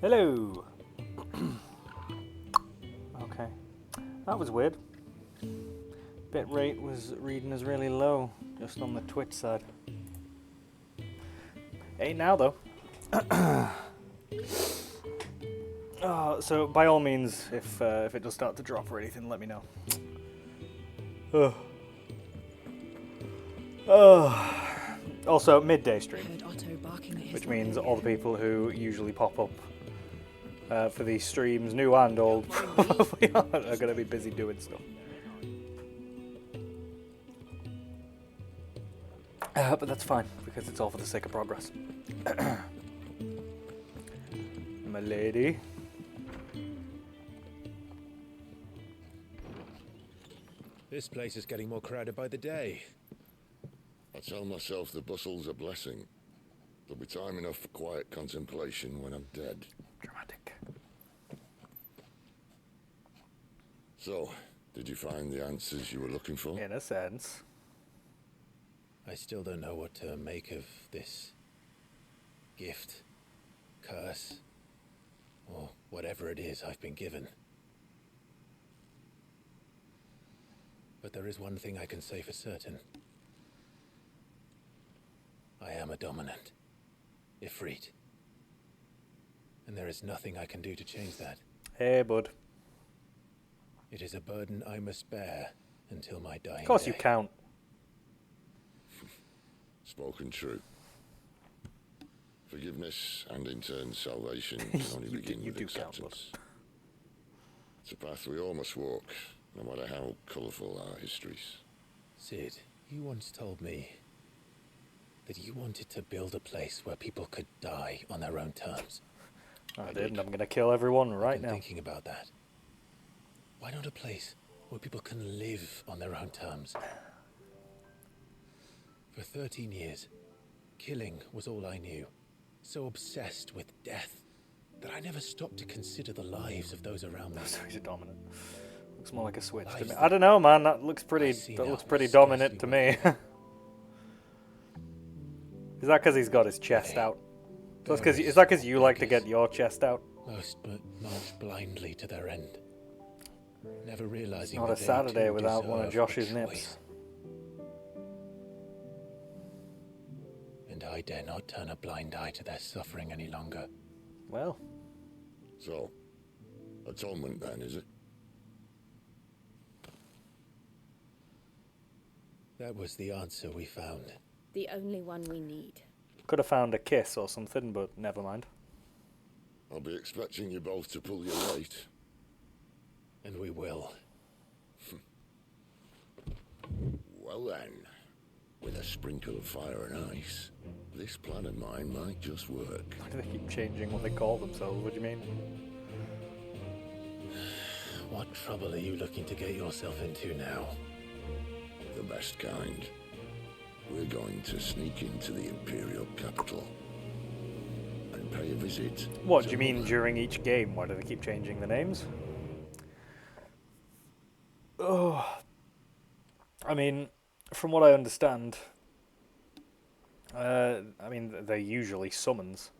Hello. Okay, that was weird. Bitrate was reading as really low, just on the Twitch side. Ain't now though. So by all means, if it does start to drop or anything, let me know. Also, midday stream, which means all the people who usually pop up for these streams, new and old, probably are going to be busy doing stuff. But that's fine, because it's all for the sake of progress. My lady. This place is getting more crowded by the day. I tell myself the bustle's a blessing. There'll be time enough for quiet contemplation when I'm dead. Dramatic. So, did you find the answers you were looking for? In a sense. I still don't know what to make of this gift, curse, or whatever it is I've been given. But there is one thing I can say for certain. I am a dominant, Ifrit. And there is nothing I can do to change that. Hey, bud. It is a burden I must bear until my dying day. Of course you count. Spoken true. Forgiveness and in turn salvation can only begin with acceptance. It's a path we all must walk, no matter how colourful our histories. Sid, you once told me that you wanted to build a place where people could die on their own terms. I did, and I'm going to kill everyone right now. Thinking about that. Why not a place where people can live on their own terms? For 13 years, killing was all I knew. So obsessed with death that I never stopped to consider the lives of those around me. So he's a dominant. Looks more like a switch to me. I don't know, man. That looks pretty dominant to me. Is that because he's got his chest out? Is that because you like to get your chest out? Most but march blindly to their end, never realizing Not a Saturday without one of Josh's nips. And I dare not turn a blind eye to their suffering any longer. Well. So, atonement then, is it? That was the answer we found. The only one we need. Could have found a kiss or something, but never mind. I'll be expecting you both to pull your weight. And we will. Well then, with a sprinkle of fire and ice, this plan of mine might just work. Why do they keep changing what they call themselves? What do you mean? What trouble are you looking to get yourself into now? The best kind. We're going to sneak into the Imperial capital and pay a visit. What do you mean during each game? Why do they keep changing the names? Oh, I mean, from what I understand, I mean they're usually summons,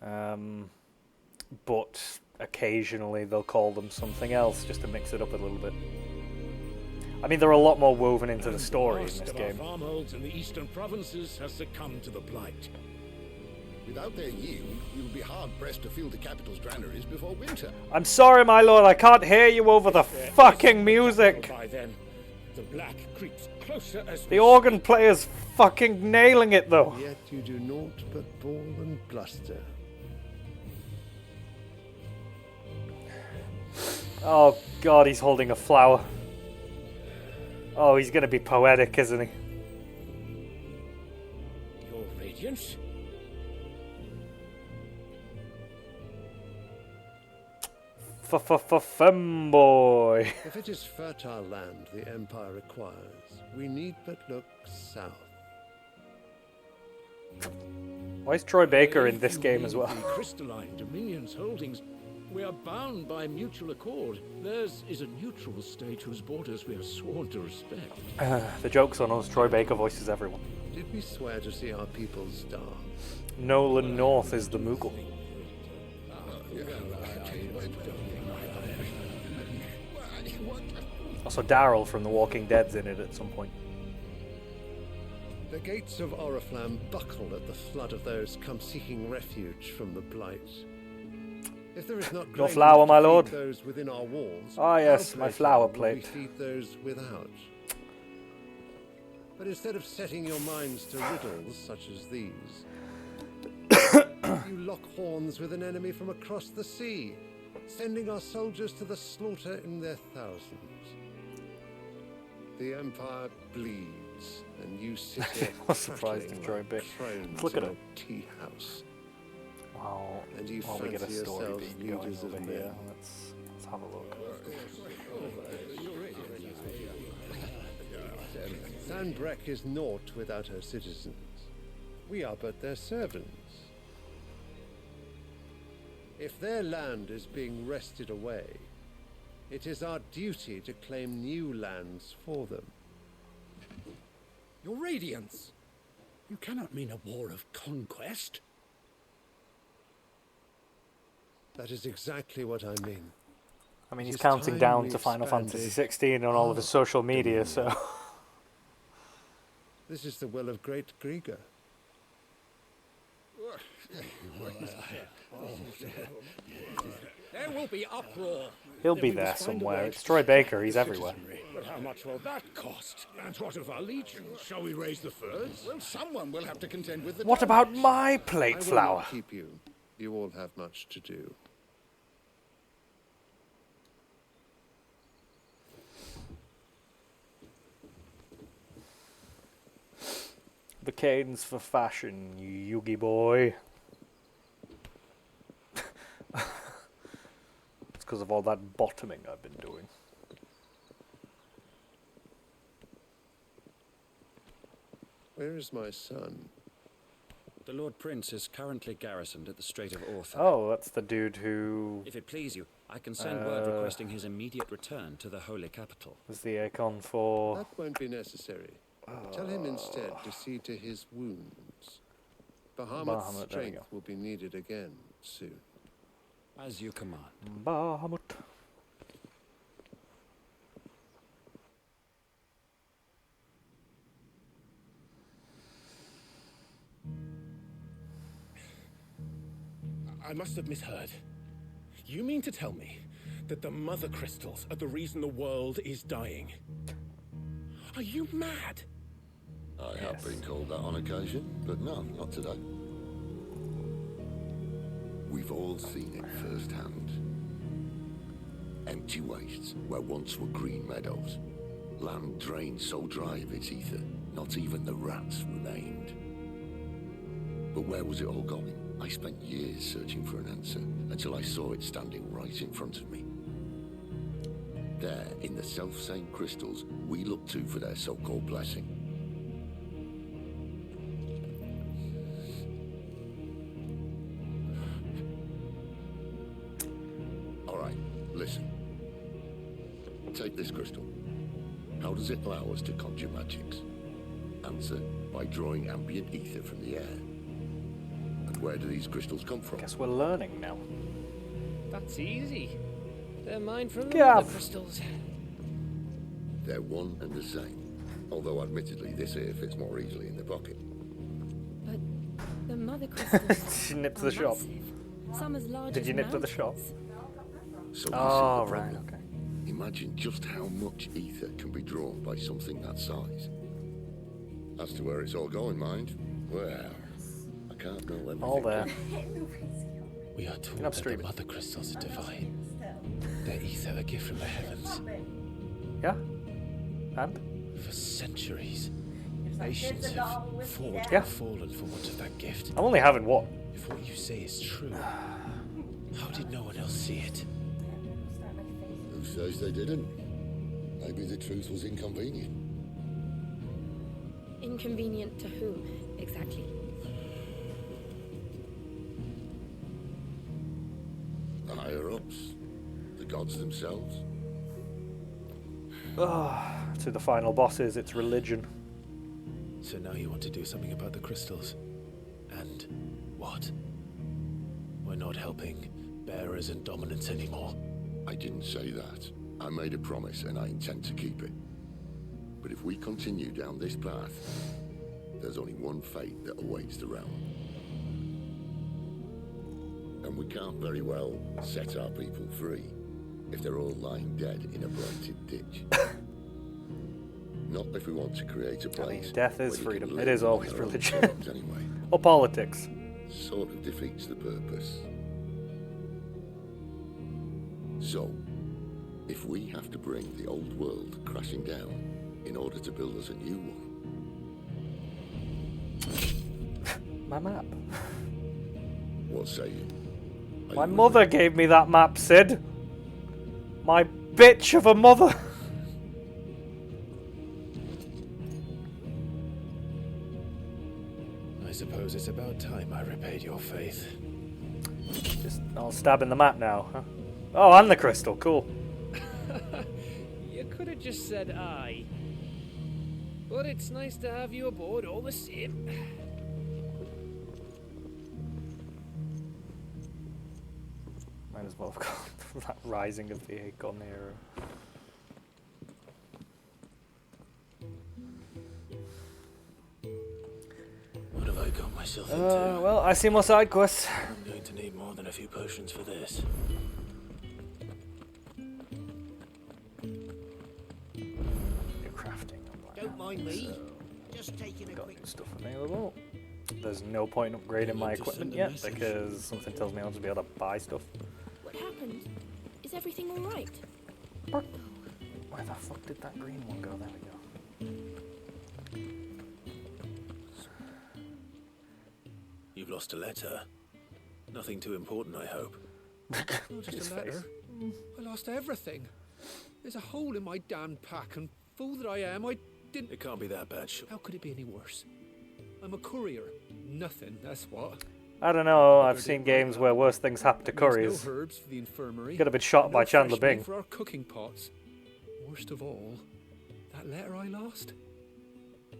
but occasionally they'll call them something else just to mix it up a little bit. I mean, there are a lot more woven into the story in this game. Farmholds in the eastern provinces has succumbed to the blight. Without their yield, you'll be hard-pressed to fill the capital's granaries before winter. I'm sorry, my lord, I can't hear you over the fucking music. By then, the black creeps closer as The organ player's fucking nailing it, though. Yet you do naught but bawl and bluster. Oh god, he's holding a flower. Oh, he's gonna be poetic, isn't he? Your radiance? Femboy. If it is fertile land the Empire requires, we need but look south. Why is Troy Baker in this game as well? Crystalline Dominion's holdings. We are bound by mutual accord. Theirs is a neutral state whose borders we are sworn to respect. The joke's on us. Troy Baker voices everyone. Did we swear to see our peoples starve? Nolan North is the Moogle. Also, Daryl from The Walking Dead's in it at some point. The gates of Oriflamme buckle at the flood of those come seeking refuge from the blight. If there is not Your grain flower, to my feed lord. those within our walls, Ah, yes, how my playful flower will plate. we feed those without? But instead of setting your minds to riddles such as these, you lock horns with an enemy from across the sea, sending our soldiers to the slaughter in their thousands. The Empire bleeds, and you sit here I was surprised prattling Troy like bit. crones Look at in it. a tea house. Wow. And you Well, we get a fancy story yourselves beat going leaders of over men. here. Let's have a look. Sanbreque is naught without her citizens. We are but their servants. If their land is being wrested away, it is our duty to claim new lands for them. Your Radiance! You cannot mean a war of conquest. That is exactly what I mean. I mean, It he's is counting time down we to Final expanded Fantasy 16 on all of his social media, so... This is the will of great Grieger. There will be uproar. He'll be there somewhere. It's Troy Baker, he's everywhere. But how much will that cost? And what of our legions? Shall we raise the furs? Well, someone will have to contend with the What dogs. about my I plate will flower? not keep you. You all have much to do. The cadence for fashion, you Yugi boy. It's because of all that bottoming I've been doing. Where is my son? The Lord Prince is currently garrisoned at the Strait of Orphan. Oh, that's the dude who If it please you, I can send word requesting his immediate return to the holy capital. was the icon for... That won't be necessary. Tell him instead to see to his wounds. Bahamut's Bahamut, there we strength go. will be needed again soon. As you command. Bahamut. I must have misheard. You mean to tell me that the mother crystals are the reason the world is dying? Are you mad? I have been called that on occasion, but no, not today. We've all seen it firsthand. Empty wastes where once were green meadows. Land drained so dry of its ether, not even the rats remained. But where was it all going? I spent years searching for an answer, until I saw it standing right in front of me. There, in the self-same crystals we look to for their so-called blessing. Alright, listen. Take this crystal. How does it allow us to conjure magics? Answer, by drawing ambient ether from the air. And where do these crystals come from? Guess we're learning now. That's easy. They're mine from the Gav. mother crystals. They're one and the same. Although admittedly this here fits more easily in the pocket. But the mother crystals Did you nip to are the shop? massive. Some as large Did as you nip to the shop? mountains. So we Oh, see the right, problem. okay. Imagine just how much ether can be drawn by something that size. As to where it's all going, mind, well, I can't know everything. All there. We are told I'm that the streaming. mother crystals are divine. Their ether a gift from the heavens. Yeah? And? For centuries, nations have fought Yeah. and fallen for want of that gift. I'm only having one. If what you say is true, how did no one else see it? Who says they didn't? Maybe the truth was inconvenient. Inconvenient to whom, exactly? The higher-ups, the gods themselves. To the final bosses, it's religion. So now you want to do something about the crystals. And what? We're not helping bearers and dominance anymore. I didn't say that. I made a promise and I intend to keep it. But if we continue down this path, there's only one fate that awaits the realm. And we can't very well set our people free if they're all lying dead in a blighted ditch. Not if we want to create a place. Death is where you can freedom. live It is on always your own religion. terms anyway. Or politics. Sort of defeats the purpose. So, if we have to bring the old world crashing down in order to build us a new one. My map. What say you? My mother gave me that map, Sid. My bitch of a mother. I suppose it's about time I repaid your faith. Just I'll stab in the map now. Huh? Oh, and the crystal. Cool. You could have just said aye. But it's nice to have you aboard all the same. Might as well have got that rising of the Aegon era. What have I got myself into? Well, I see more side quests. I'm going to need more than a few potions for this. New crafting. Don't mind me. Just taking a Got quick new stuff available. There's no point in upgrading my equipment yet because something tells me I'll just be able to buy stuff. What happened? Is everything all right? Where the fuck did that green one go? There we go. You've lost a letter. Nothing too important, I hope. Not just a letter. I lost everything. There's a hole in my damn pack, and fool that I am, I didn't... It can't be that bad, sure. How could it be any worse? I'm a courier. Nothing, that's what. I don't know. I've seen games where worse things happen to couriers. No herbs for the infirmary. Could have been shot by Chandler fresh meat Bing. for our cooking pots. Worst of all, that letter I lost.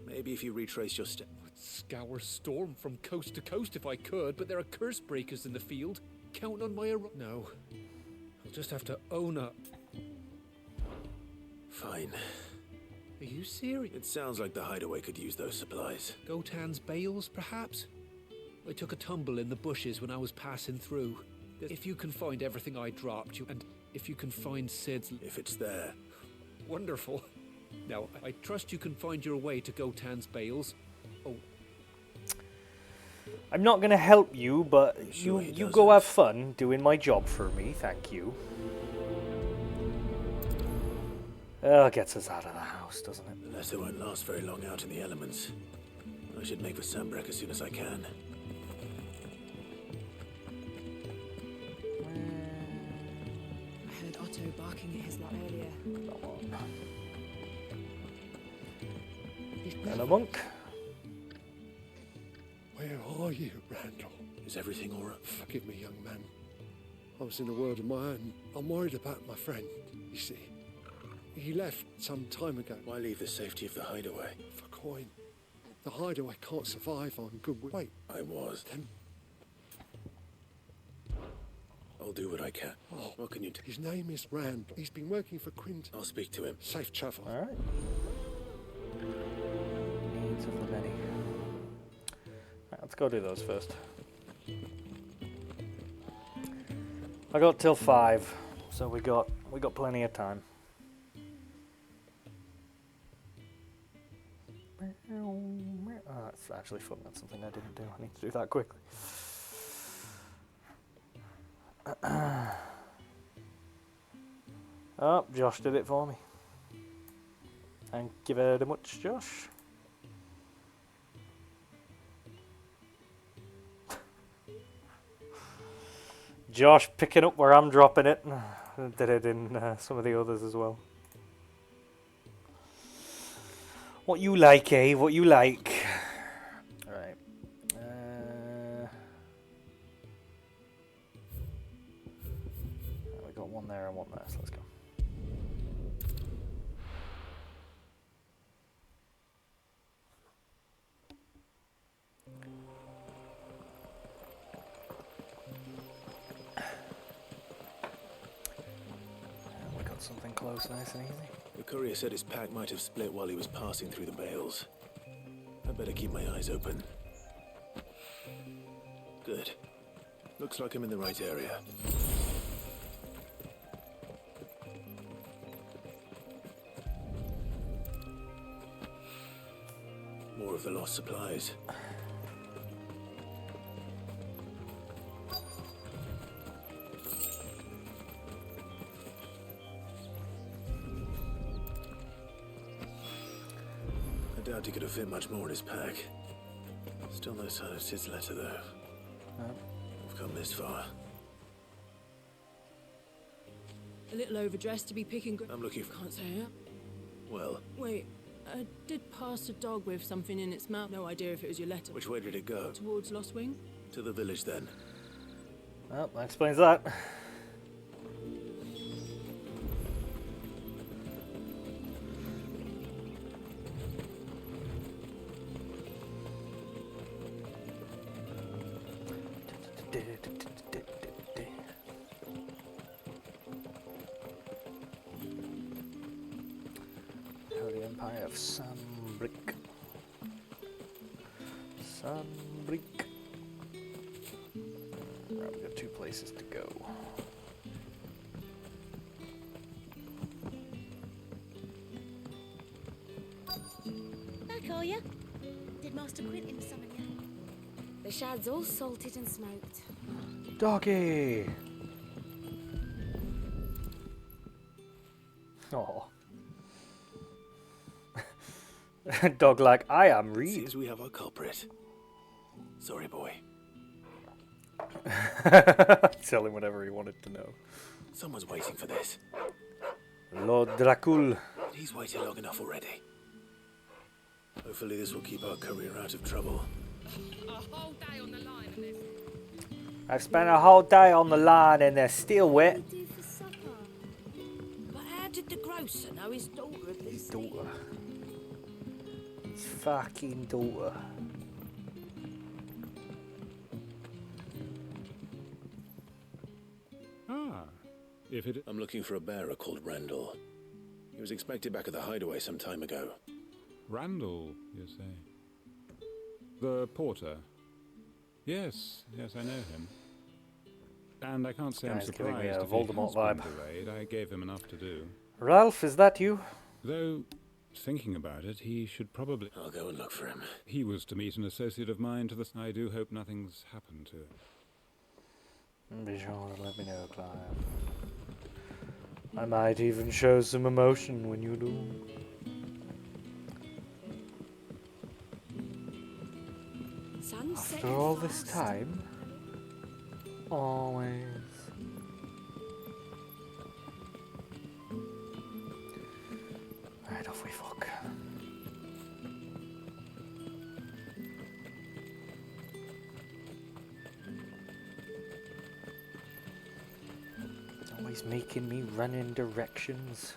Maybe if you retrace your steps. I'd scour Storm from coast to coast if I could, but there are curse breakers in the field. Count on my no. I'll just have to own up. Fine. Are you serious? It sounds like the hideaway could use those supplies. Gotan's bales, perhaps? I took a tumble in the bushes when I was passing through. If you can find everything I dropped you, and if you can find Sid's... If it's there. Wonderful. Now, I trust you can find your way to Gotan's bales. Oh. I'm not going to help you, but Sure you go have fun doing my job for me, thank you. It gets us out of the house, doesn't it? The letter won't last very long out in the elements. I should make for Sambrek as soon as I can. I heard Otto barking at his lot earlier. Come on. Hello, monk. Where are you, Randall? Is everything all right? Forgive me, young man. I was in a world of my own. I'm worried about my friend, you see. He left some time ago. Why leave the safety of the hideaway? For coin. The hideaway can't survive on goodwill. Wait. I was. Then I'll do what I can. Oh, what can you do? His name is Randall. He's been working for Quint. I'll speak to him. Safe travel. Alright. Needs of the many. Right, let's go do those first. I got till 5, so we got plenty of time. Oh, that's actually fun. That's something I didn't do. I need to do that quickly. Oh, Josh did it for me. Thank you very much, Josh. Josh picking up where I'm dropping it. Did it in some of the others as well. What you like, eh? What you like? Alright. We got one there and one there, so let's go. want something close, nice and easy. The courier said his pack might have split while he was passing through the bales. I'd better keep my eyes open. Good. Looks like I'm in the right area. More of the lost supplies. I doubt he could have fit much more in his pack. Still no sign of Sid's letter, though. We've come this far. A little overdressed to be picking. I'm looking for... Can't say it. Well, Wait, I did pass a dog with something in its mouth. No idea if it was your letter. which way did it go? Towards Lost Wing? To the village, then. Well, that explains that. Holy Empire of Sunbrick. Sunbrick. Right, we've got 2 places to go. Back, are you? Did Master Quentin summon you? The shad's all salted and smoked. Doggy! Oh. Dog like, I am Reed. Seems we have our culprit. Sorry, boy. Tell him whatever he wanted to know. Someone's waiting for this. Lord Dracul. He's waited long enough already. Hopefully this will keep our career out of trouble. A whole day on the line and this. I've spent a whole day on the line and they're still wet. What do you do for supper? But how did the grocer know his daughter had been His sick? daughter. His fucking daughter. Ah, if it... I'm looking for a bearer called Randall. He was expected back at the hideaway some time ago. Randall, you say? The porter? Yes, yes, I know him. And I can't say I'm Guy's giving me surprised a if he Voldemort has been vibe. delayed. I gave him enough to do. Ralph, is that you? Though, thinking about it, he should probably... I'll go and look for him. He was to meet an associate of mine to the... I do hope nothing's happened to him. Be sure to let me know, Clive. I might even show some emotion when you do. Sunset After all this time, always. Right, off we fuck. Always making me run in directions.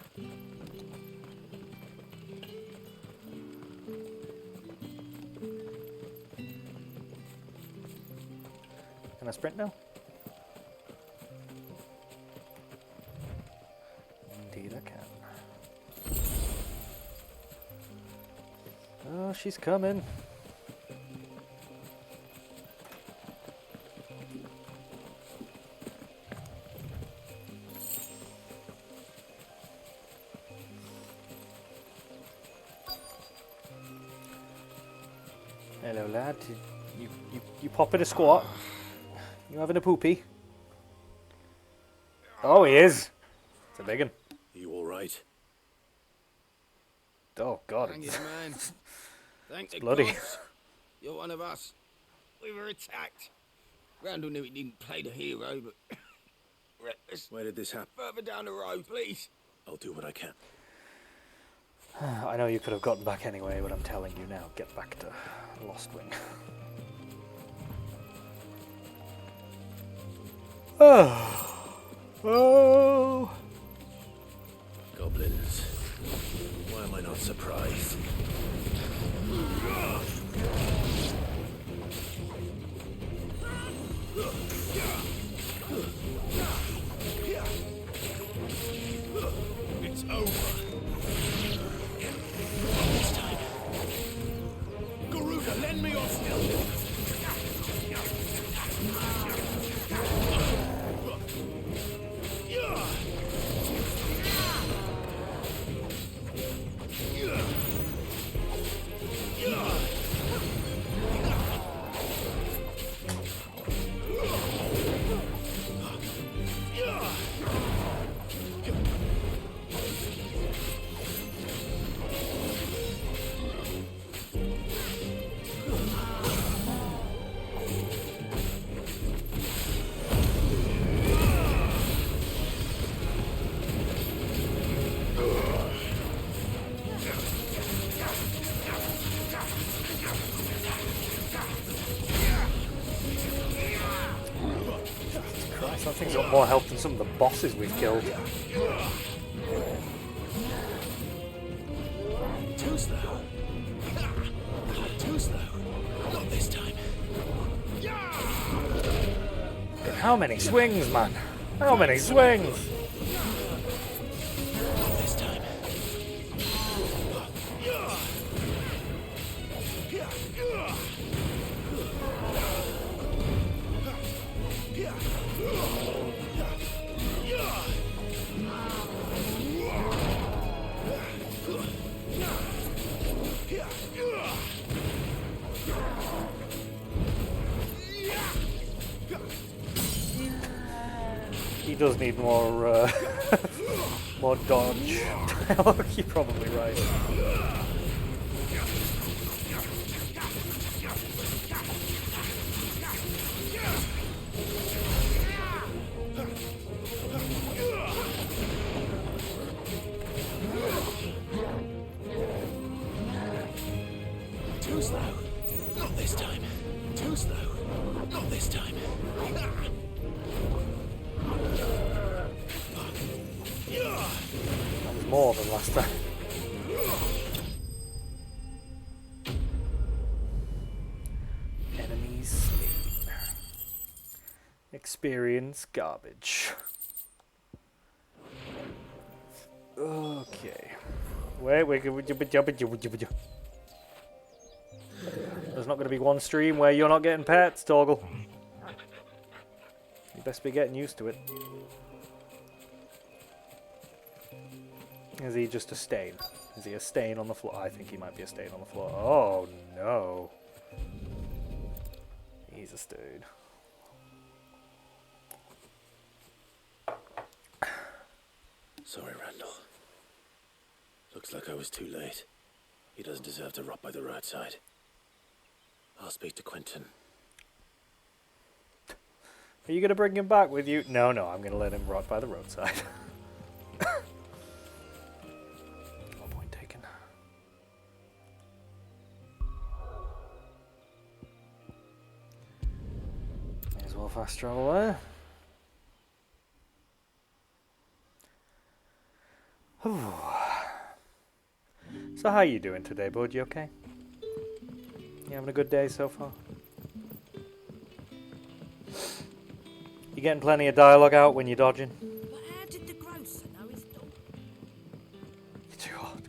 Can I sprint now? Indeed I can. Oh, she's coming. Hello, lad. You popping a squat? You having a poopy? Oh, he is. It's a big one. You all right? Oh, God. Hang it, man. Thank the bloody. gods. You're one of us. We were attacked. Randall knew he didn't play the hero, but... reckless. Where did this happen? Further down the road, please. I'll do what I can. I know you could have gotten back anyway, but I'm telling you now, get back to Lost Wing. Oh. Goblins. Why am I not surprised? Something's got more health than some of the bosses we've killed. Too slow. Too slow. Not this time. How many swings, man? How many swings? Not this time. He does need more, more dodge. You're probably right. Too slow. Not this time. Too slow. Not this time. That was more than last time. Enemies slain. Experience garbage. Okay. Wait. There's not going to be one stream where you're not getting pets, Torgal. You best be getting used to it. Is he just a stain? Is he a stain on the floor? I think he might be a stain on the floor. Oh no. He's a stain. Sorry, Randall. Looks like I was too late. He doesn't deserve to rot by the roadside. I'll speak to Quentin. Are you going to bring him back with you? No, I'm going to let him rot by the roadside. No point taken. May as well fast travel there. So how you doing today, bud? You okay? You having a good day so far? You getting plenty of dialogue out when you're dodging? But how did the grocer know his dog? You're too hot.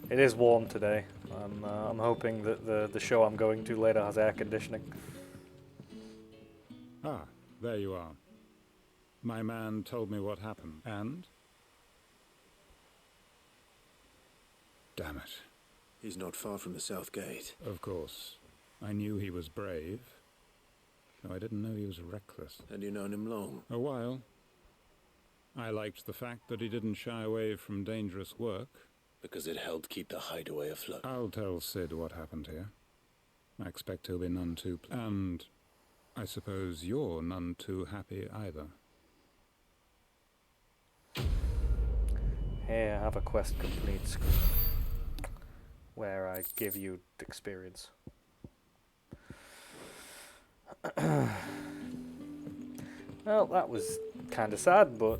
It is warm today. I'm hoping that the show I'm going to later has air conditioning. Ah, there you are. My man told me what happened, and? Damn it. He's not far from the south gate. Of course. I knew he was brave. No, I didn't know he was reckless. And you known him long? A while. I liked the fact that he didn't shy away from dangerous work. Because it helped keep the hideaway afloat. I'll tell Sid what happened here. I expect he'll be none too and I suppose you're none too happy either. Here, have a quest complete screen where I give you experience. Well, that was kind of sad, but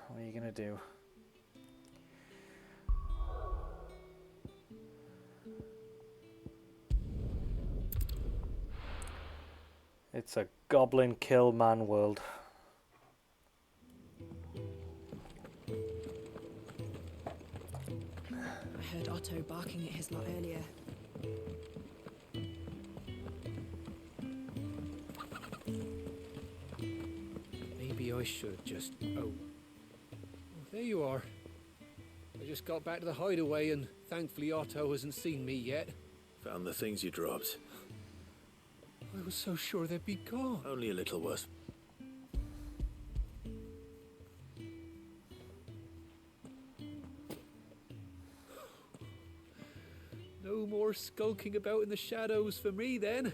what are you gonna do? It's a goblin kill man world. I heard Otto barking at his lot earlier. Maybe I should just... Oh, there you are. I just got back to the hideaway and thankfully Otto hasn't seen me yet. Found the things you dropped. I was so sure they'd be gone. Only a little worse. No more skulking about in the shadows for me then.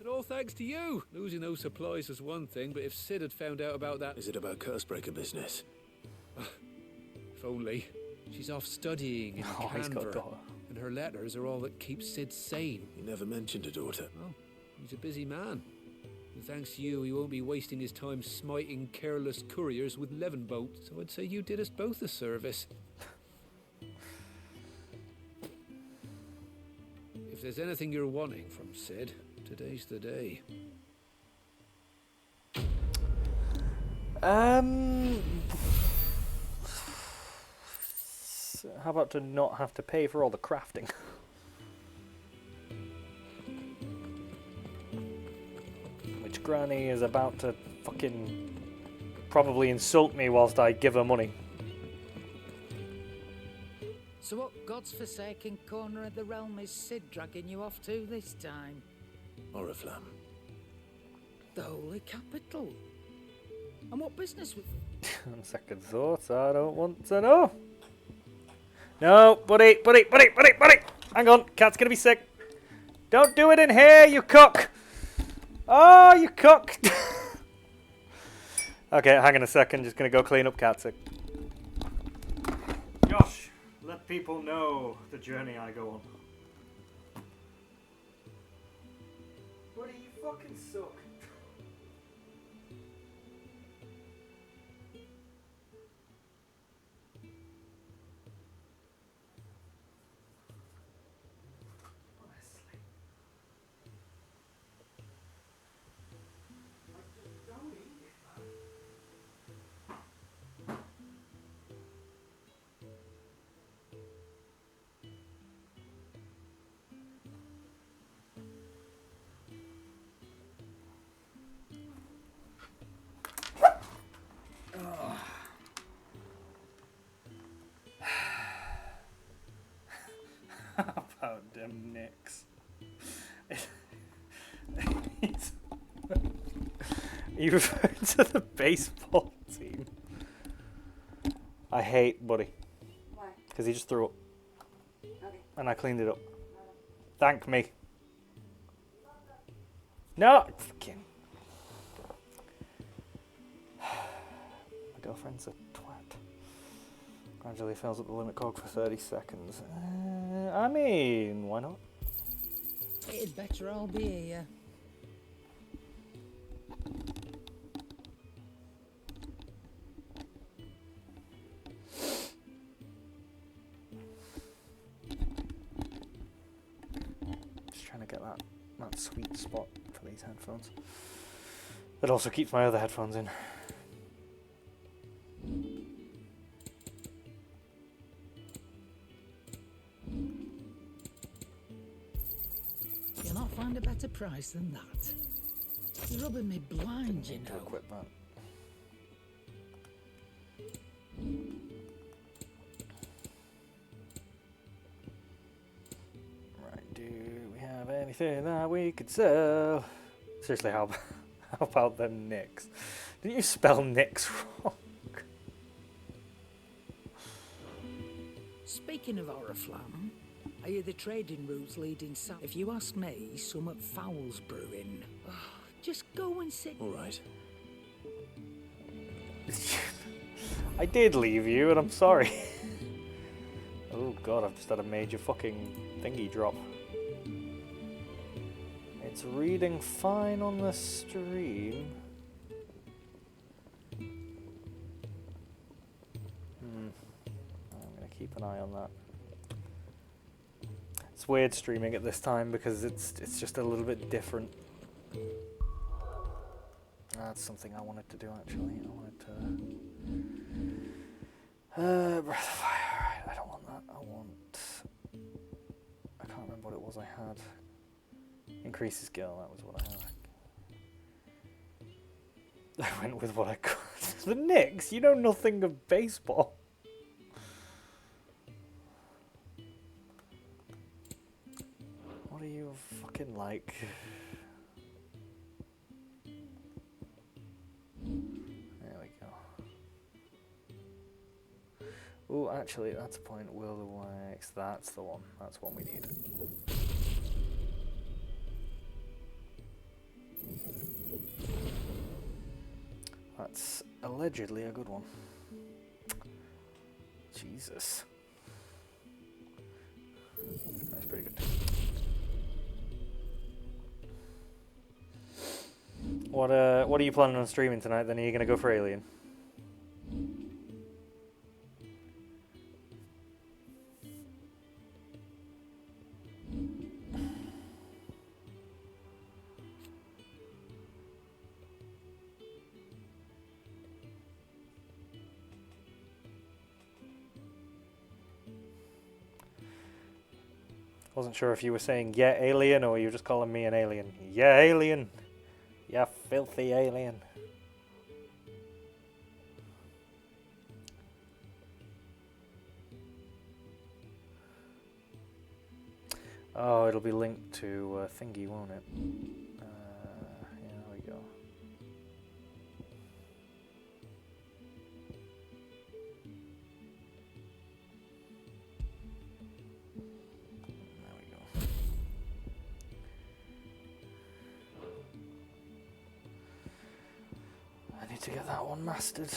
And all thanks to you. Losing those supplies was one thing, but if Sid had found out about that... Is it about Cursebreaker business? If only. She's off studying in Canberra, and her letters are all that keeps Sid sane. He never mentioned a daughter. Oh, he's a busy man. And thanks to you, he won't be wasting his time smiting careless couriers with Levenboat. So I'd say you did us both a service. If there's anything you're wanting from Sid, today's the day. How about to not have to pay for all the crafting? Which Granny is about to fucking probably insult me whilst I give her money. So what God's forsaken corner of the realm is Sid dragging you off to this time? Oriflamme. The Holy Capital. And what business with... On second thoughts, I don't want to know. No, buddy. Hang on, cat's gonna be sick. Don't do it in here, you cock. Oh, you cock. Okay, hang on a second, just gonna go clean up cat sick. Josh, let people know the journey I go on. Buddy, you fucking suck. How about them Knicks? You referred to the baseball team. I hate Buddy. Why? Because he just threw up. Okay. And I cleaned it up. Thank me. No! Fucking. My girlfriend's a twat. Gradually fills up the limit code for 30 seconds. I mean, why not? It'd better all be here. Just trying to get that sweet spot for these headphones. That also keeps my other headphones in. You'll not find a better price than that. You're rubbing me blind, you know. Equip that. Right, do we have anything that we could sell? Seriously, how about them Knicks? Didn't you spell Knicks wrong? Speaking of Oriflamme, are you the trading routes leading south? If you ask me, some foul's brewing. Oh, just go and sit. All right. I did leave you, and I'm sorry. Oh god, I've just had a major fucking thingy drop. It's reading fine on the stream. I'm gonna keep an eye on that. It's weird streaming at this time because it's just a little bit different. That's something I wanted to do actually. I wanted to Breath of Fire. Right, I don't want that. I can't remember what it was I had. Increase skill, that was what I had. I went with what I could. The Knicks, you know nothing of baseball. What are you fucking like? There we go. Oh, actually, that's a point. Will the Wax. That's the one. That's one we need. That's allegedly a good one. Jesus. That's pretty good. What are you planning on streaming tonight? Then are you gonna go for Alien? Wasn't sure if you were saying yeah alien or you were just calling me an alien. Yeah alien. Yeah filthy alien. Oh, it'll be linked to thingy, won't it? Yeah, there we go. I need to get that one mastered.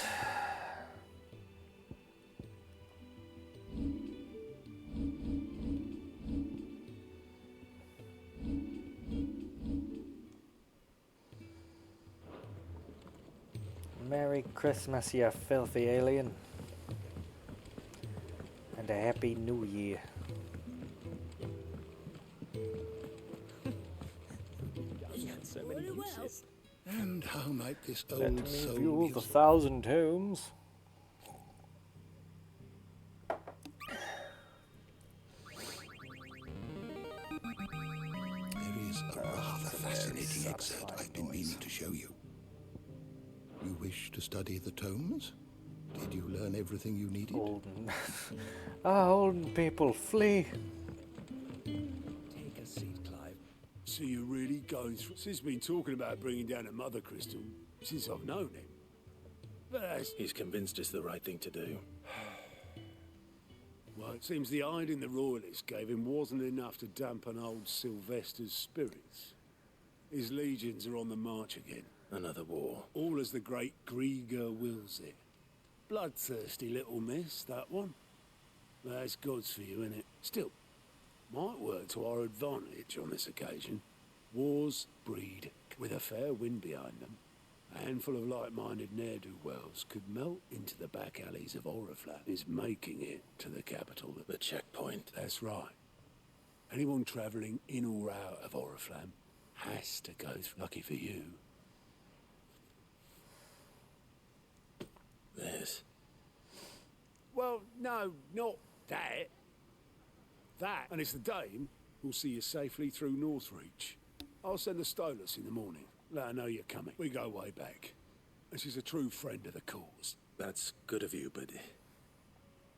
Merry Christmas, you filthy alien. And a Happy New Year. And how might this Let old me soul view use the 1,000 tomes. There is a rather fascinating excerpt I've been meaning to show you. You wish to study the tomes? Did you learn everything you needed? Olden. Olden people, flee. Take a seat, Clive. So you're really going through... Since been talking about bringing down a mother crystal since I've known him. But that's... He's convinced it's the right thing to do. Well, it seems the hiding the royalists gave him wasn't enough to dampen old Sylvester's spirits. His legions are on the march again. Another war. All as the great Grieger wills it. Bloodthirsty little miss, that one. That's God's for you, innit? Still, might work to our advantage on this occasion. Wars breed, with a fair wind behind them. A handful of like-minded ne'er-do-wells could melt into the back alleys of Oriflamme, is making it to the capital. The checkpoint. That's right. Anyone travelling in or out of Oriflamme has to go through. Lucky for you. This. Well, no, not that. That, and it's the dame who'll see you safely through Northreach. I'll send the Stolas in the morning. Let her know you're coming. We go way back. And she's a true friend of the cause. That's good of you, but...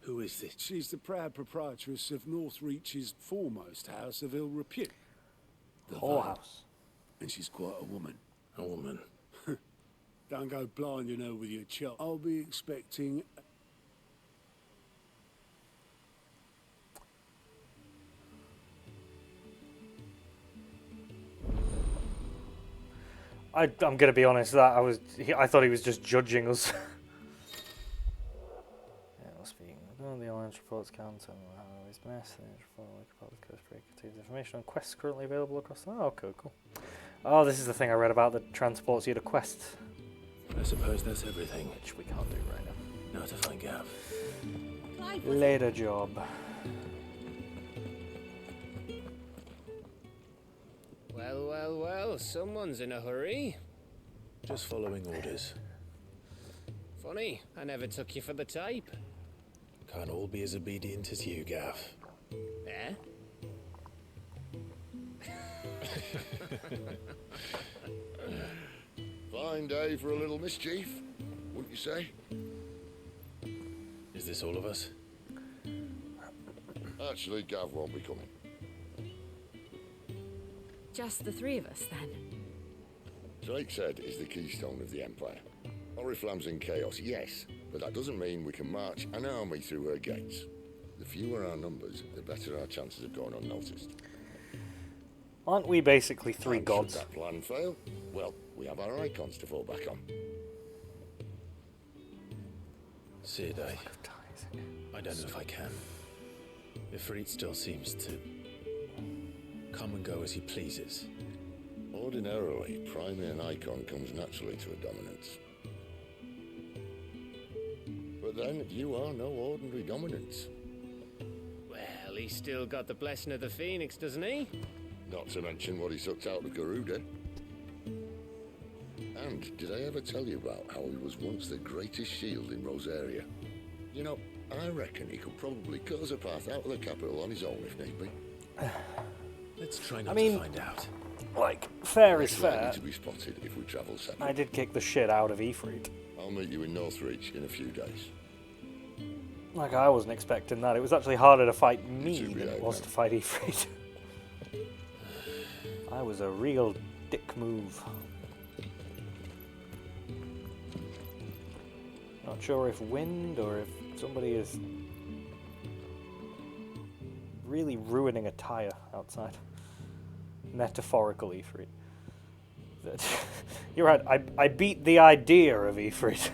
who is this? She's the proud proprietress of Northreach's foremost house of ill repute. The whorehouse. And she's quite a woman. A woman. Don't go blinding her with your chop. I'll be expecting... I'm gonna be honest. That I thought he was just judging us. Yeah, must be. The alliance reports count on Highway's mess. The report like about the coast break contains information on quests currently available across the. Oh, okay, cool. Oh, this is the thing I read about that transports you to quests. I suppose that's everything. Which we can't do right now. Now to find Gav. Later job. Well, well, well, someone's in a hurry. Just following orders. Funny, I never took you for the type. Can't all be as obedient as you, Gav. Eh? Fine day for a little mischief, wouldn't you say? Is this all of us? Actually, Gav won't be coming. Just the three of us, then? Drake's Head is the keystone of the Empire. Oriflamme's in chaos, yes, but that doesn't mean we can march an army through her gates. The fewer our numbers, the better our chances of going unnoticed. Aren't we basically three And gods? should that plan fail, well, we have our icons to fall back on. Sid, I don't know if I can. Ifrit still seems to come and go as he pleases. Ordinarily, priming an icon comes naturally to a dominance. But then, you are no ordinary dominance. Well, he's still got the blessing of the Phoenix, doesn't he? Not to mention what he sucked out of Garuda. And did I ever tell you about how he was once the greatest shield in Rosaria? You know, I reckon he could probably cut us a path out of the capital on his own if need be. Let's try not to find out. Like, fair is Less likely fair. to be spotted if we travel separate. I did kick the shit out of Ifrit. I'll meet you in Northreach in a few days. Like, I wasn't expecting that. It was actually harder to fight me than it was to fight Ifrit. I was a real dick move. Not sure if wind or if somebody is really ruining a tire outside. Metaphorical Ifrit. You're right, I beat the idea of Ifrit.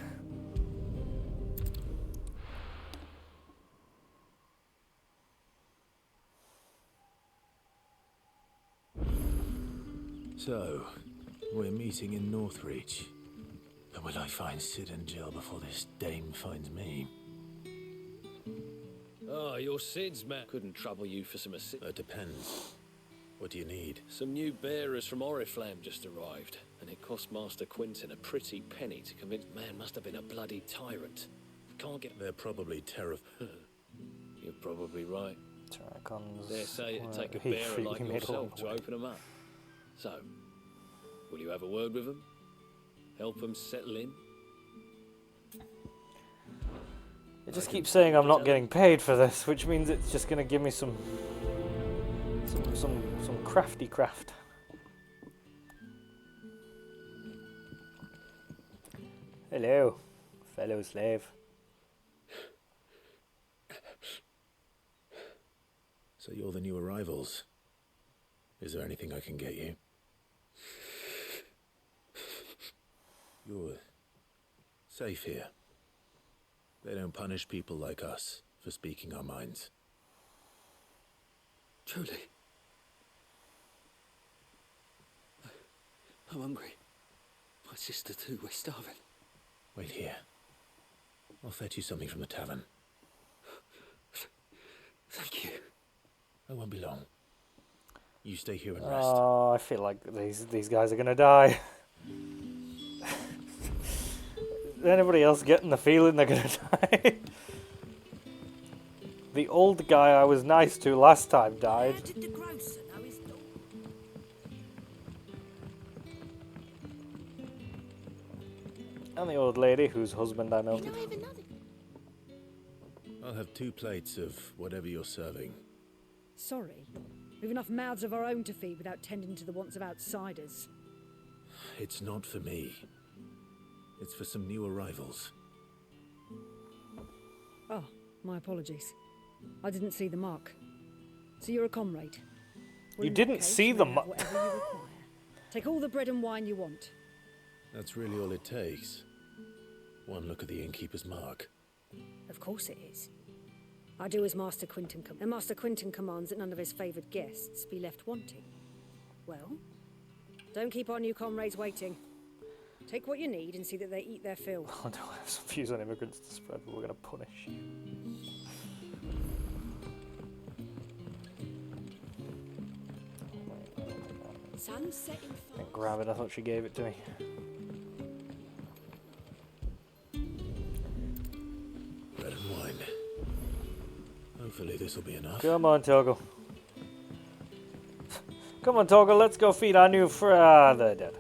So, we're meeting in Northreach. But will I find Sid and Jill before this dame finds me? Oh, your Sid's man couldn't trouble you for some assistance. It depends. What do you need? Some new bearers from Oriflamme just arrived, and it cost Master Quinton a pretty penny to convince. Man must have been a bloody tyrant. Can't get. They're probably terrified. You're probably right. Terracons. Dare say it'd take a bearer like yourself to open them up. So, will you have a word with them? Help them settle in? It just keeps saying I'm not getting paid for this, which means it's just going to give me some crafty craft. Hello, fellow slave. So you're the new arrivals. Is there anything I can get you? You're safe here. They don't punish people like us for speaking our minds. Truly. I'm hungry. My sister too, we're starving. Wait here. I'll fetch you something from the tavern. Thank you. I won't be long. You stay here and rest. Oh, I feel like these guys are gonna die. Is anybody else getting the feeling they're gonna die? The old guy I was nice to last time died. And the old lady whose husband I melted. I'll have 2 plates of whatever you're serving. Sorry. We've enough mouths of our own to feed without tending to the wants of outsiders. It's not for me. It's for some new arrivals. Oh, my apologies. I didn't see the mark. So you're a comrade. Well, You in that didn't case, see you the may have mark. whatever you require. Take all the bread and wine you want. That's really all it takes. One look at the innkeeper's mark. Of course it is. I do as Master Quinton commands, and Master Quinton commands that none of his favoured guests be left wanting. Well, don't keep our new comrades waiting. Take what you need and see that they eat their fill. I don't have some views on immigrants to spread, but we're going to punish you. Sun's setting Can't grab it, I thought she gave it to me. Bread and wine. Hopefully this will be enough. Come on, Togo. Come on, Togo, let's go feed our new they're dead.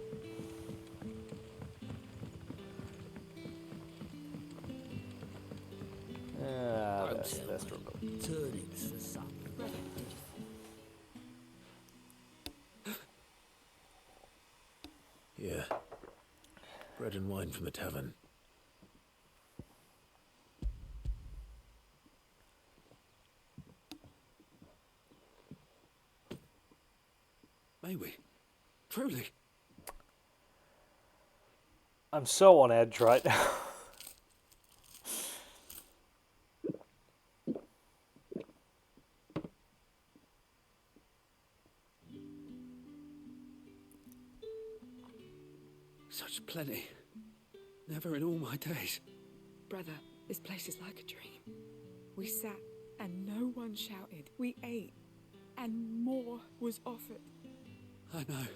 That's trouble. Turnips for some. Yeah. Bread and wine from the tavern. May we? Truly. I'm so on edge right now. Such plenty. Never in all my days. Brother, this place is like a dream. We sat and no one shouted. We ate and more was offered. I know.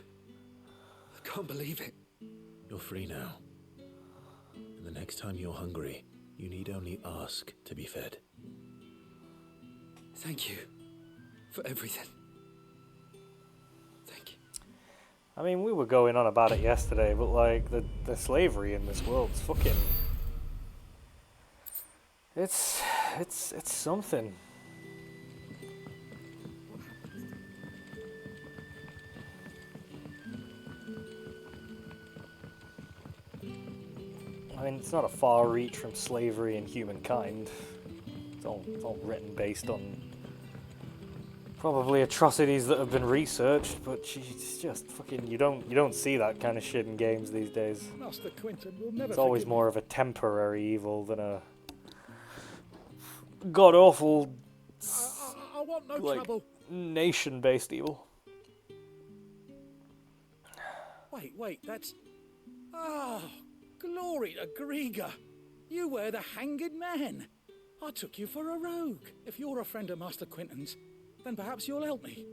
I can't believe it. You're free now. And the next time you're hungry, you need only ask to be fed. Thank you for everything. Thank you. I mean, we were going on about it yesterday, but like the slavery in this world's fucking. It's something. I mean, it's not a far reach from slavery in humankind. It's all written based on probably atrocities that have been researched, but it's just fucking you don't see that kind of shit in games these days. Master Quinton will never. It's always more of a temporary evil than a god awful I want no like trouble. nation-based evil. Wait, that's... Oh, glory to Griga. You were the hanged man. I took you for a rogue. If you're a friend of Master Quinton's, then perhaps you'll help me.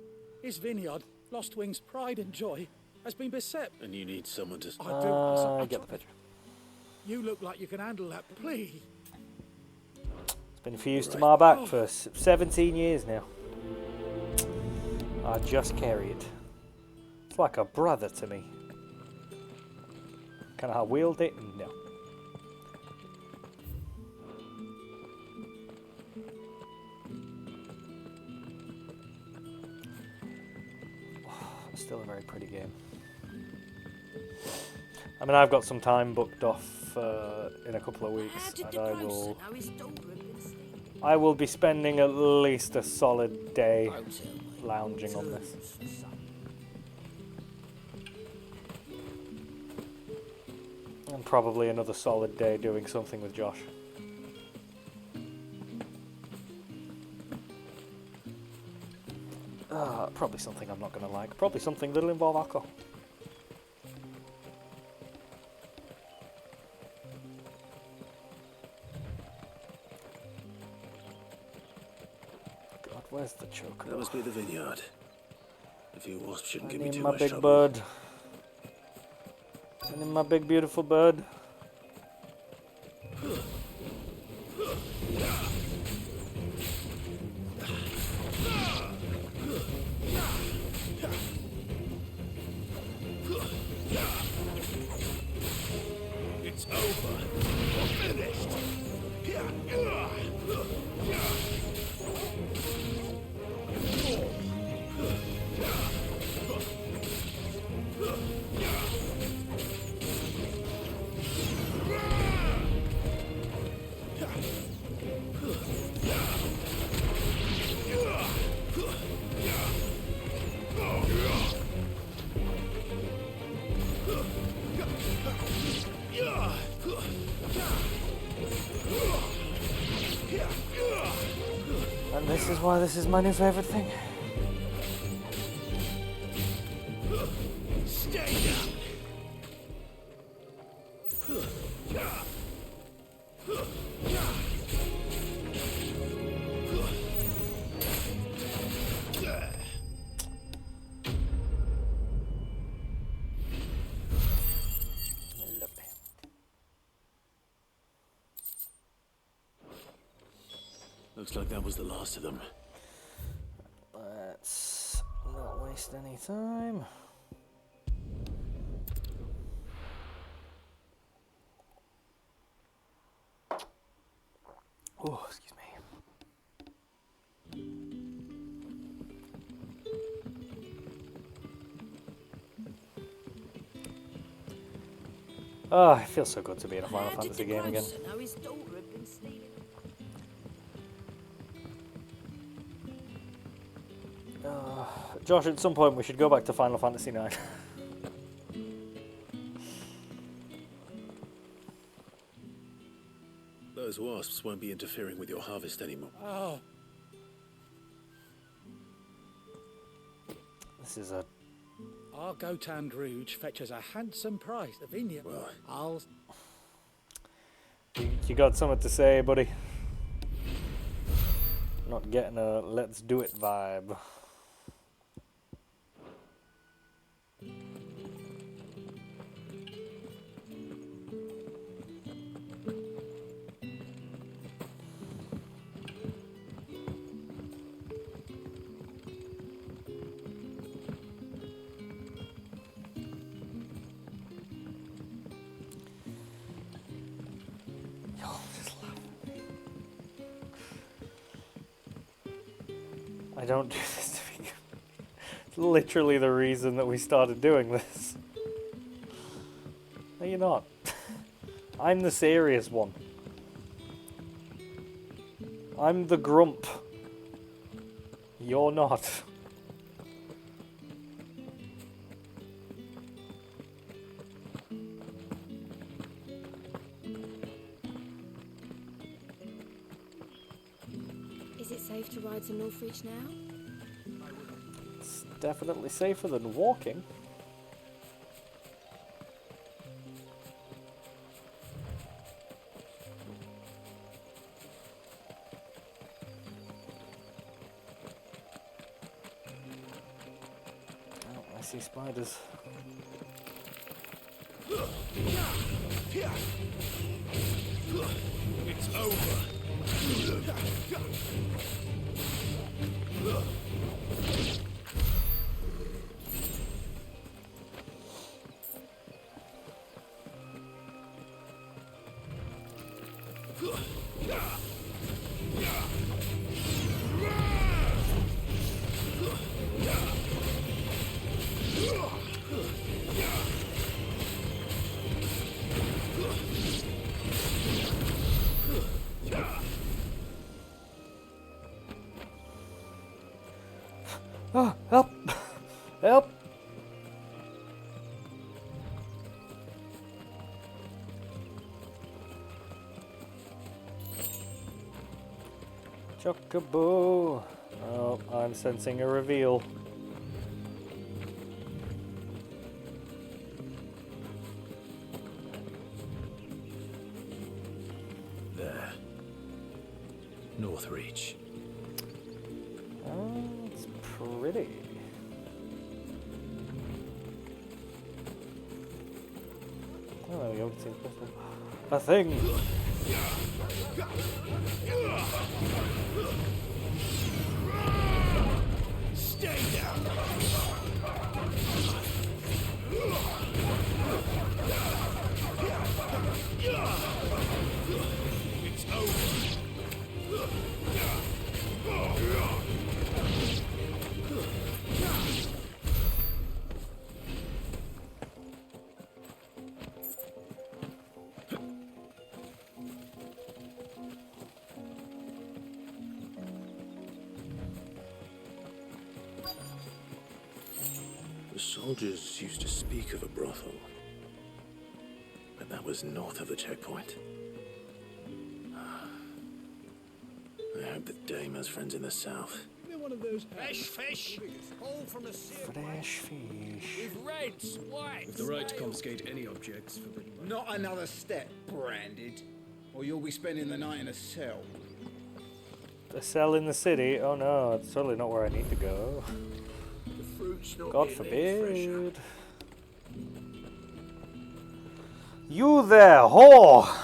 His vineyard, Lostwing's pride and joy, has been beset. And you need someone to... I get the picture. You look like you can handle that, please. It's been fused to my back for 17 years now. I just carry it. It's like a brother to me. Can I wield it? No. Still a very pretty game. I mean, I've got some time booked off in a couple of weeks, and I will be spending at least a solid day lounging on this. And probably another solid day doing something with Josh. Probably something I'm not going to like. Probably something that'll involve alcohol. God, where's the choker? That must be the vineyard. A few wasps shouldn't give me I too need my much big trouble. bird. I need my big beautiful bird. It's over. We're finished. And this is why this is my new favorite thing. Stay down. Looks like that was the last of them. Let's not waste any time. Oh, excuse me. Oh, it feels so good to be in a Final Fantasy game again. Josh, at some point we should go back to Final Fantasy IX. Those wasps won't be interfering with your harvest anymore. Oh. This is a our Gotan Rouge fetches a handsome price. The vineyard. Well, I'll. You got something to say, buddy? Not getting a let's do it vibe. I don't do this to be good. It's literally the reason that we started doing this. No, you're not. I'm the serious one. I'm the grump. You're not. Is it safe to ride to Northreach now? It's definitely safer than walking. Oh, I see spiders. It's over. Oh, help! Help! Chocobo! Oh, I'm sensing a reveal. There. Northreach. Oh, it's pretty. Oh, there we go. A thing! Stay down. It's over. The soldiers used to speak of a brothel, but that was north of the checkpoint. I hope that Dame has friends in the south. One of those fresh fish. All from a Fresh fish. with reds, white. With the right to confiscate any objects forbidden by... Not another step, branded, or you'll be spending the night in a cell. A cell in the city? Oh no, it's totally not where I need to go. The fruit's not God getting any fresher. forbid. You there, whore!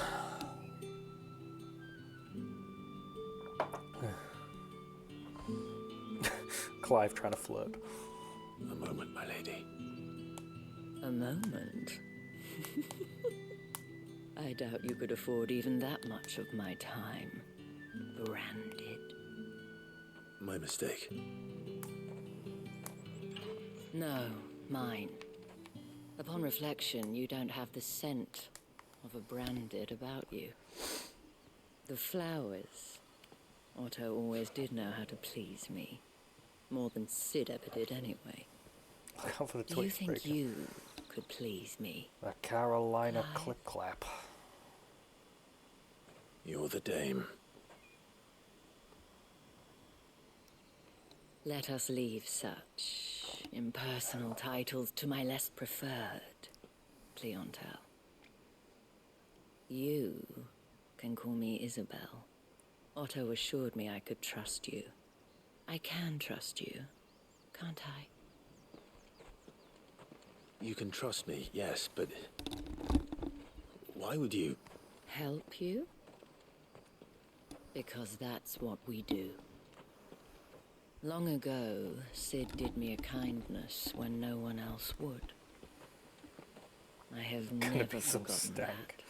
Clive trying to flirt. A moment, my lady. A moment? I doubt you could afford even that much of my time. Branded. My mistake. No, mine. Upon reflection, you don't have the scent of a branded about you. The flowers. Otto always did know how to please me. More than Sid ever did anyway. Look out for the Do you twitch think breaker. you could please me? A Carolina Clive? clip clap. You're the Dame. Let us leave such impersonal titles to my less preferred clientele. You can call me Isabel. Otto assured me I could trust you. I can trust you, can't I? You can trust me, yes, but why would you? Help you? Because that's what we do. Long ago, Sid did me a kindness when no one else would. I have never forgotten that.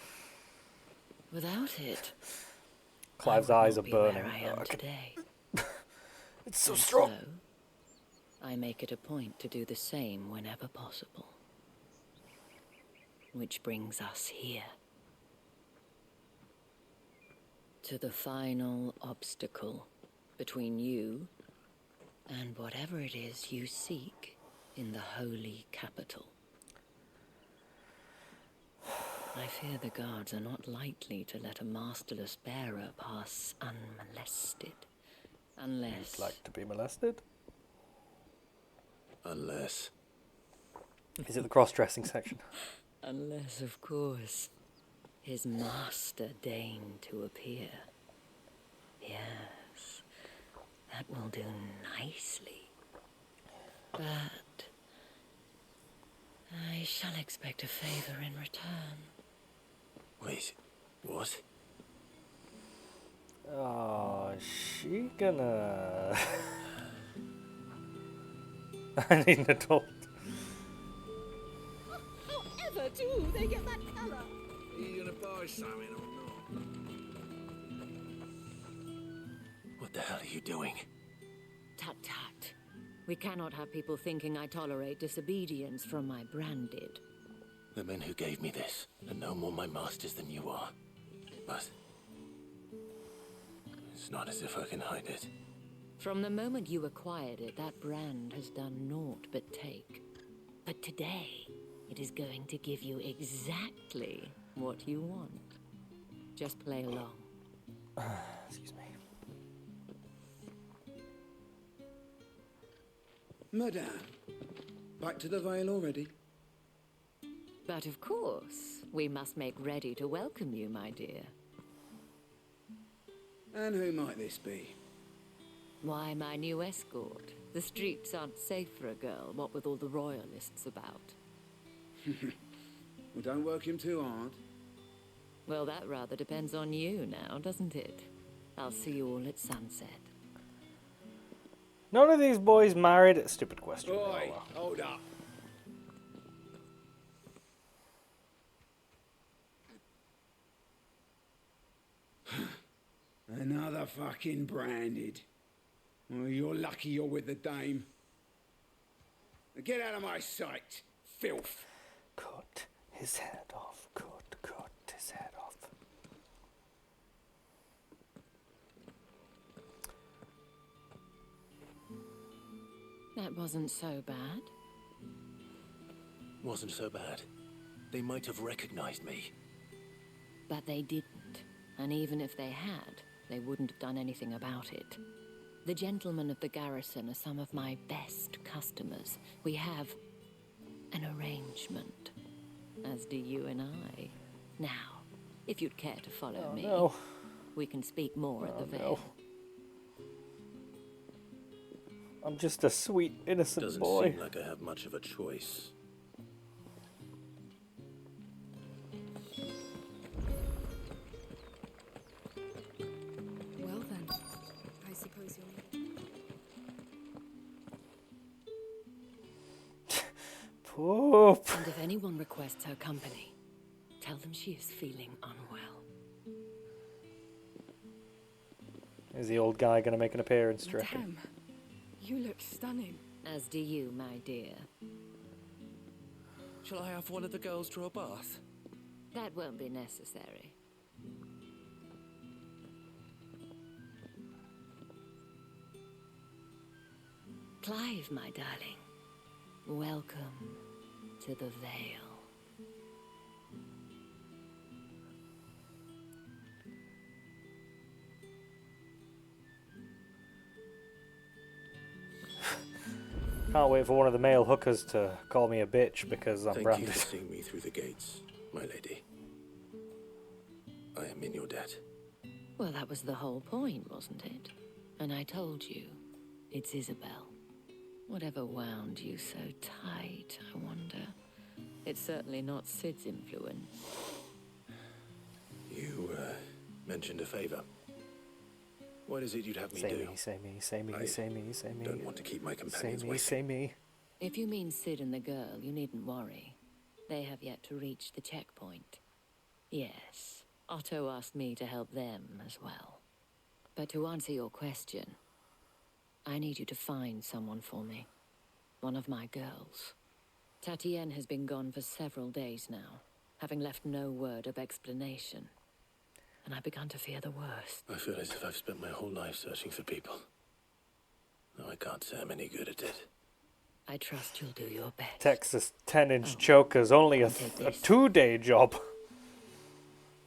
Without it, Clive's I would eyes not are be burning. where I am today. It's so And strong. So, I make it a point to do the same whenever possible. Which brings us here. To the final obstacle between you and whatever it is you seek in the holy capital. I fear the guards are not likely to let a masterless bearer pass unmolested. Unless... You'd like to be molested? Unless... Is it the cross-dressing section? Unless, of course, his master deigned to appear. Yes, that will do nicely. But I shall expect a favor in return. Wait, what? Oh, is she gonna... I need an adult. However do they get that colour? Are you gonna buy something or not? What the hell are you doing? Tut tut. We cannot have people thinking I tolerate disobedience from my branded. The men who gave me this are no more my masters than you are. But it's not as if I can hide it. From the moment you acquired it, that brand has done naught but take. But today, it is going to give you exactly what you want. Just play along. Excuse me. Madame, back to the Vale already? But of course, we must make ready to welcome you, my dear. And who might this be? Why, my new escort. The streets aren't safe for a girl, what with all the royalists about. Well, don't work him too hard. Well, that rather depends on you now, doesn't it? I'll see you all at sunset. None of these boys married? Stupid question. Oi, hold up. Another fucking branded. Well, you're lucky you're with the dame. Now get out of my sight, filth. Cut his head off. Cut his head off. That wasn't so bad. Wasn't so bad. They might have recognized me. But they didn't. And even if they had, they wouldn't have done anything about it. The gentlemen of the garrison are some of my best customers. We have an arrangement, as do you and I. Now, if you'd care to follow me, we can speak more at the Vale. I'm just a sweet, innocent Doesn't boy. seem like I have much of a choice. Well then, I suppose you'll need it. Poop. And if anyone requests her company, tell them she is feeling unwell. Is the old guy going to make an appearance, do you reckon? Madame, you look stunning. As do you, my dear. Shall I have one of the girls draw a bath? That won't be necessary. Clive, my darling, welcome to the Vale. Can't wait for one of the male hookers to call me a bitch because I'm Thank branded. you for seeing me through the gates, my lady. I am in your debt. Well, that was the whole point, wasn't it? And I told you, it's Isabel. Whatever wound you so tight, I wonder. It's certainly not Sid's influence. You, mentioned a favor. What is it you'd have me do? Say me. Don't want to keep my companions Say waiting. me. If you mean Sid and the girl, you needn't worry. They have yet to reach the checkpoint. Yes, Otto asked me to help them as well. But to answer your question, I need you to find someone for me. One of my girls. Tatienne has been gone for several days now, having left no word of explanation. And I began to fear the worst. I feel as if I've spent my whole life searching for people. No, I can't say I'm any good at it. I trust you'll do your best. Texas 10-inch choker's only a 2-day job.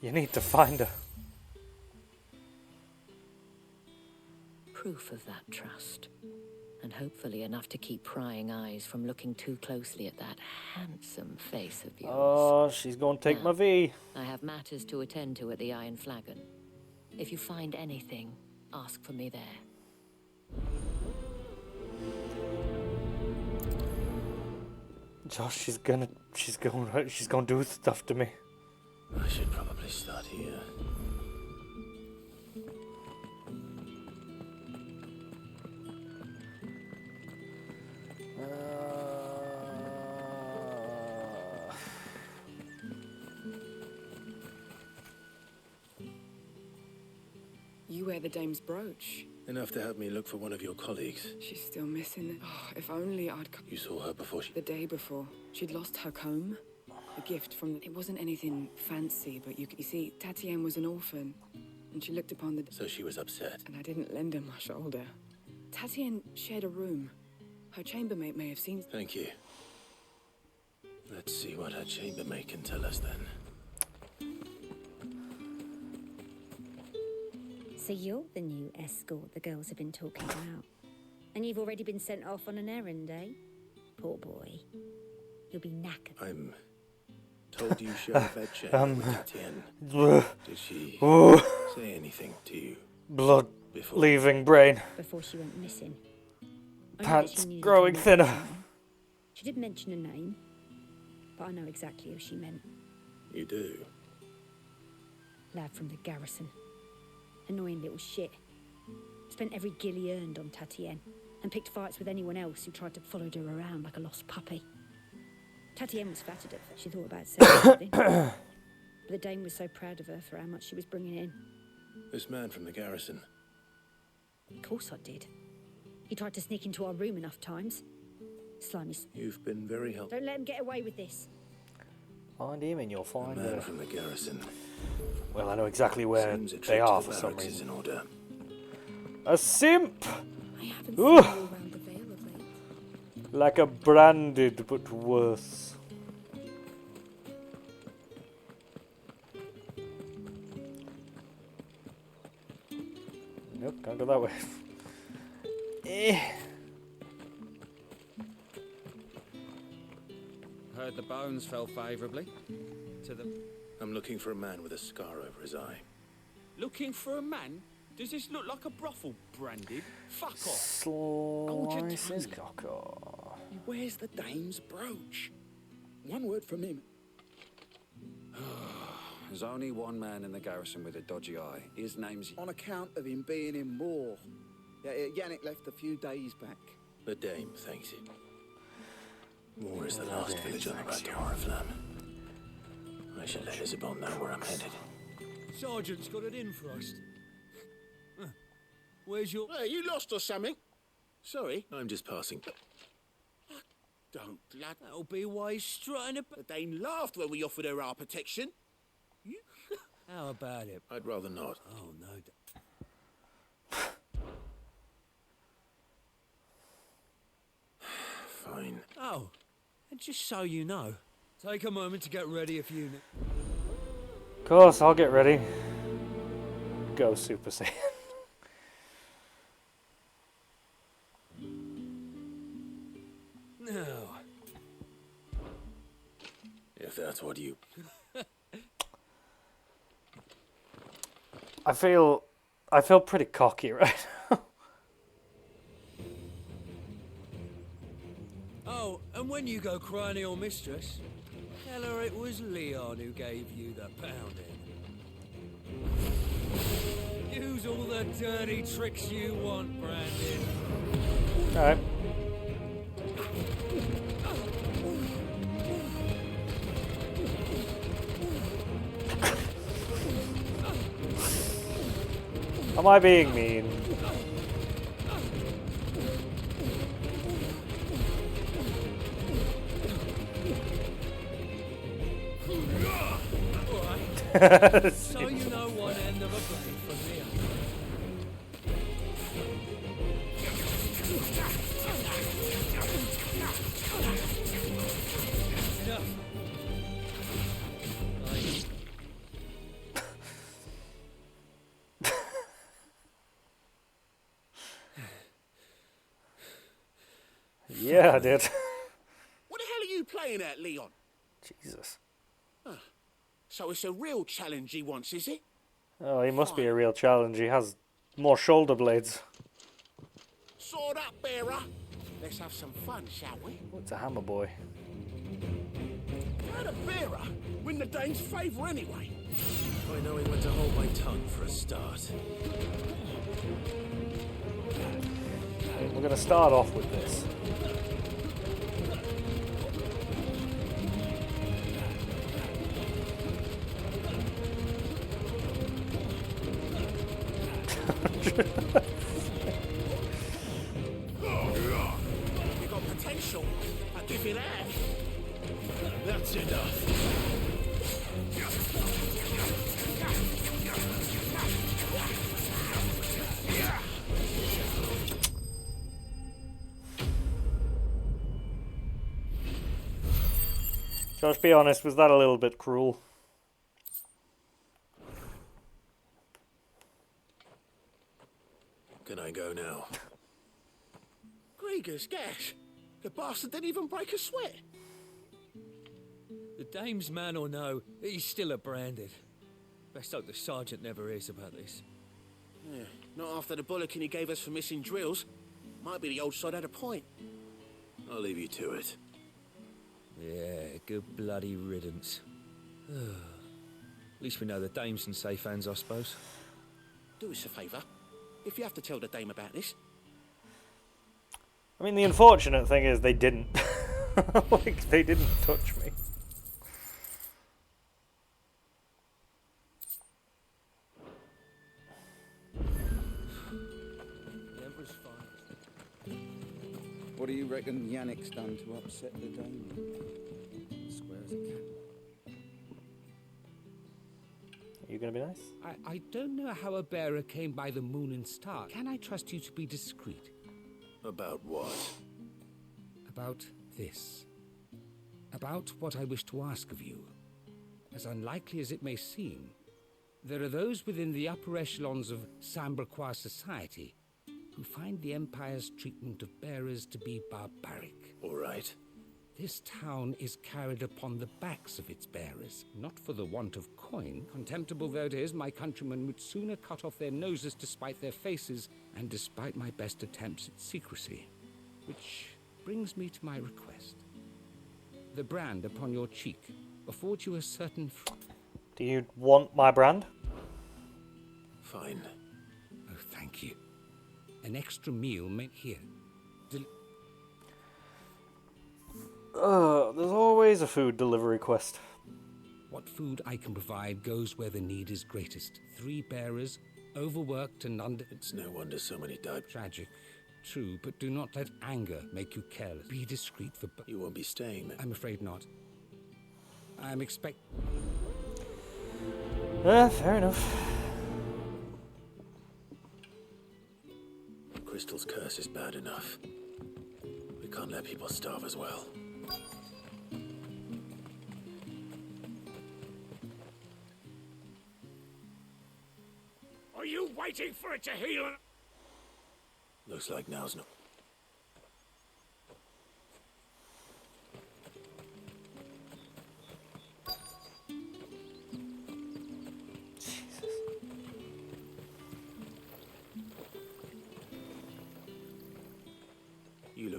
You need to find her. Proof of that trust. And hopefully enough to keep prying eyes from looking too closely at that handsome face of yours. Oh, she's going to take my V. I have matters to attend to at the Iron Flagon. If you find anything, ask for me there. Josh, she's gonna do stuff to me. I should probably start here. You wear the dame's brooch. Enough to have me look for one of your colleagues. She's still missing it. Oh, if only I'd... You saw her before she... The day before. She'd lost her comb. A gift from... It wasn't anything fancy, but you see, Tatienne was an orphan. And she looked upon the... So she was upset. And I didn't lend her my shoulder. Tatienne shared a room. Her chambermaid may have seen... Thank you. Let's see what her chambermaid can tell us then. So you're the new escort the girls have been talking about. And you've already been sent off on an errand, eh? Poor boy. You'll be knackered. I'm told you share a bed chair with Tatienne. Did she say anything to you? Blood leaving brain. Before she went missing. Pants growing thinner. She did mention a name, but I know exactly who she meant. You do? Lad from the garrison. Annoying little shit. Spent every gil he earned on Tatienne, and picked fights with anyone else who tried to follow her around like a lost puppy. Tatienne was flattered at first. She thought about saying something. But the dame was so proud of her for how much she was bringing in. This man from the garrison. Of course I did. He tried to sneak into our room enough times. Slimy. You've been very helpful. Don't let him get away with this. Find him and you'll find a man her. from the garrison. Well, I know exactly where they are for some reason. In order. A simp! I haven't seen you around the Vale of late. Like a branded, but worse. Nope, can't go that way. Heard the bones fell favourably to them. I'm looking for a man with a scar over his eye. Looking for a man? Does this look like a brothel, Branded? Fuck off. Slices cocker. He wears the dame's brooch. One word from him. There's only one man in the garrison with a dodgy eye. His name's... On account of him being in war. Yeah, Yannick left a few days back. The dame thanks him. Moor is the last village on the road to Oriflamme. I should let Isabel know where I'm headed. Sergeant's got it in for us. Where's your... Hey, you lost or something? Sorry. I'm just passing. Don't, lad. That'll be why he's strutting about. The dame laughed when we offered her our protection. How about it? I'd rather not. Oh, no. Fine. Oh, and just so you know, take a moment to get ready if you... Of course, I'll get ready. Go Super Saiyan. No. If that's what you... I feel pretty cocky right now. Oh, and when you go crying to your mistress, tell her it was Leon who gave you the pounding. Use all the dirty tricks you want, Brandon. Alright. Am I being mean? Alright. So you know one end of a blade from the other. Yeah, I did. What the hell are you playing at, Leon? Jesus. So it's a real challenge he wants, is it? Oh, he must be a real challenge. He has more shoulder blades. Sword up, bearer. Let's have some fun, shall we? What's a hammer boy? How the bearer win the Dane's favour anyway? By knowing when to hold my tongue for a start. Okay, we're going to start off with this. You got potential. I give you that. That's enough. Josh, be honest, was that a little bit cruel? Can I go now? Grieger's gash. The bastard didn't even break a sweat. The dame's man or no, he's still a branded. Best hope the sergeant never hears about this. Yeah, not after the bollocking he gave us for missing drills. Might be the old sod had a point. I'll leave you to it. Yeah, good bloody riddance. At least we know the dame's in safe hands, I suppose. Do us a favour. If you have to tell the dame about this. I mean, the unfortunate thing is they didn't. Like, they didn't touch me. What do you reckon Yannick's done to upset the dame? Square as a cat. Are you going to be nice? I don't know how a bearer came by the moon and star. Can I trust you to be discreet? About what? About this. About what I wish to ask of you. As unlikely as it may seem, there are those within the upper echelons of Samberquois society who find the Empire's treatment of bearers to be barbaric. All right. This town is carried upon the backs of its bearers, not for the want of coin. Contemptible though it is, my countrymen would sooner cut off their noses to spite their faces, and despite my best attempts at secrecy. Which brings me to my request. The brand upon your cheek affords you a certain... Do you want my brand? Fine. Oh, thank you. An extra meal meant here. There's always a food delivery quest. What food I can provide goes where the need is greatest. 3 bearers, overworked and under... It's no wonder so many died. Tragic. True, but do not let anger make you careless. Be discreet for... You won't be staying, then? I'm afraid not. I'm Fair enough. Crystal's curse is bad enough. We can't let people starve as well. Are you waiting for it to heal? Looks like now's no...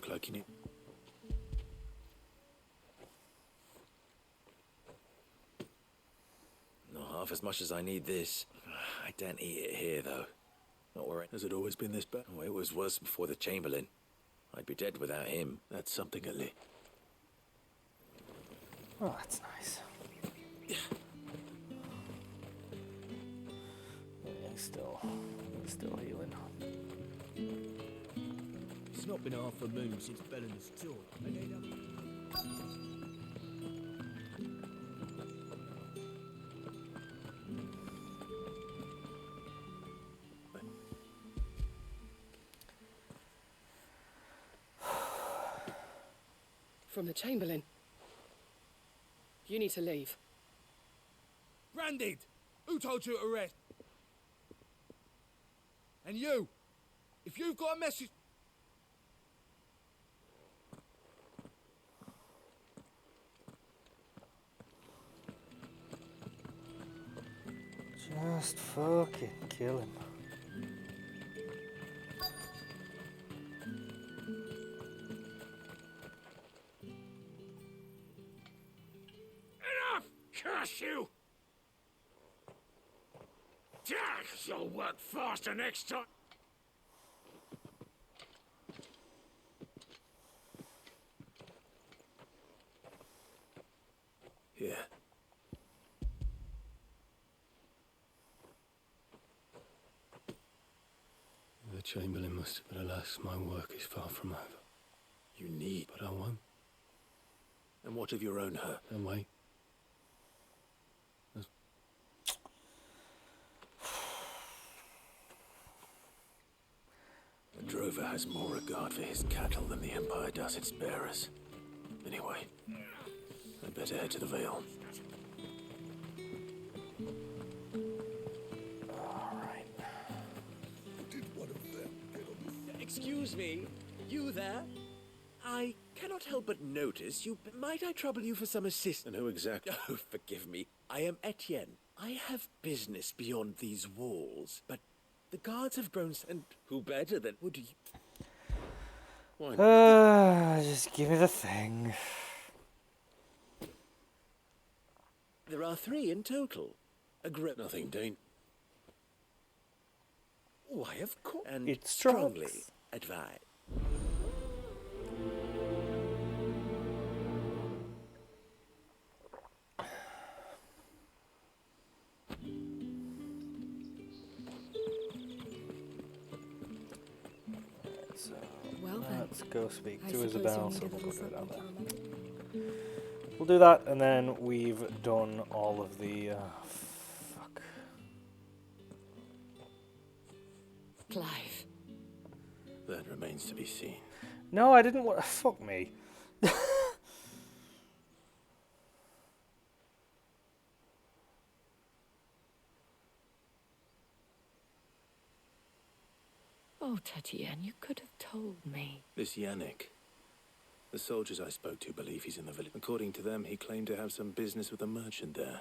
cloak you need. Not half as much as I need this. I don't eat it here, though. Not where it... Has it always been this bad? Oh, it was worse before the Chamberlain. I'd be dead without him. That's something, Ali. Oh, that's nice. Yeah, he's still healing. It's not been half a moon since Belen's tour. From the Chamberlain. You need to leave. Branded! Who told you to rest? And you! If you've got a message... Just fucking kill him. Enough! Curse you! You'll work faster next time. Here. The Chamberlain must, but alas, my work is far from over. You need... But I won't. And what of your own hurt? Don't wait. The drover has more regard for his cattle than the Empire does its bearers. Anyway, I'd better head to the Vale. Excuse me, you there? I cannot help but notice you. Might I trouble you for some assistance? And who exactly? Oh, forgive me. I am Etienne. I have business beyond these walls, but the guards have grown, and who better than would you? Just give me the thing. There are 3 in total. Nothing, Dane. Why, of course. And It's strongly drugs. advise. So, Well then, let's go speak I to suppose Isabel. you'll So need a we'll little go down there. something to remember. We'll do that, and then we've done all of the. Fuck. Clive. That remains to be seen. No, I didn't want. Fuck me. Oh, Tatiana, you could have told me. This Yannick. The soldiers I spoke to believe he's in the village. According to them, he claimed to have some business with a merchant there.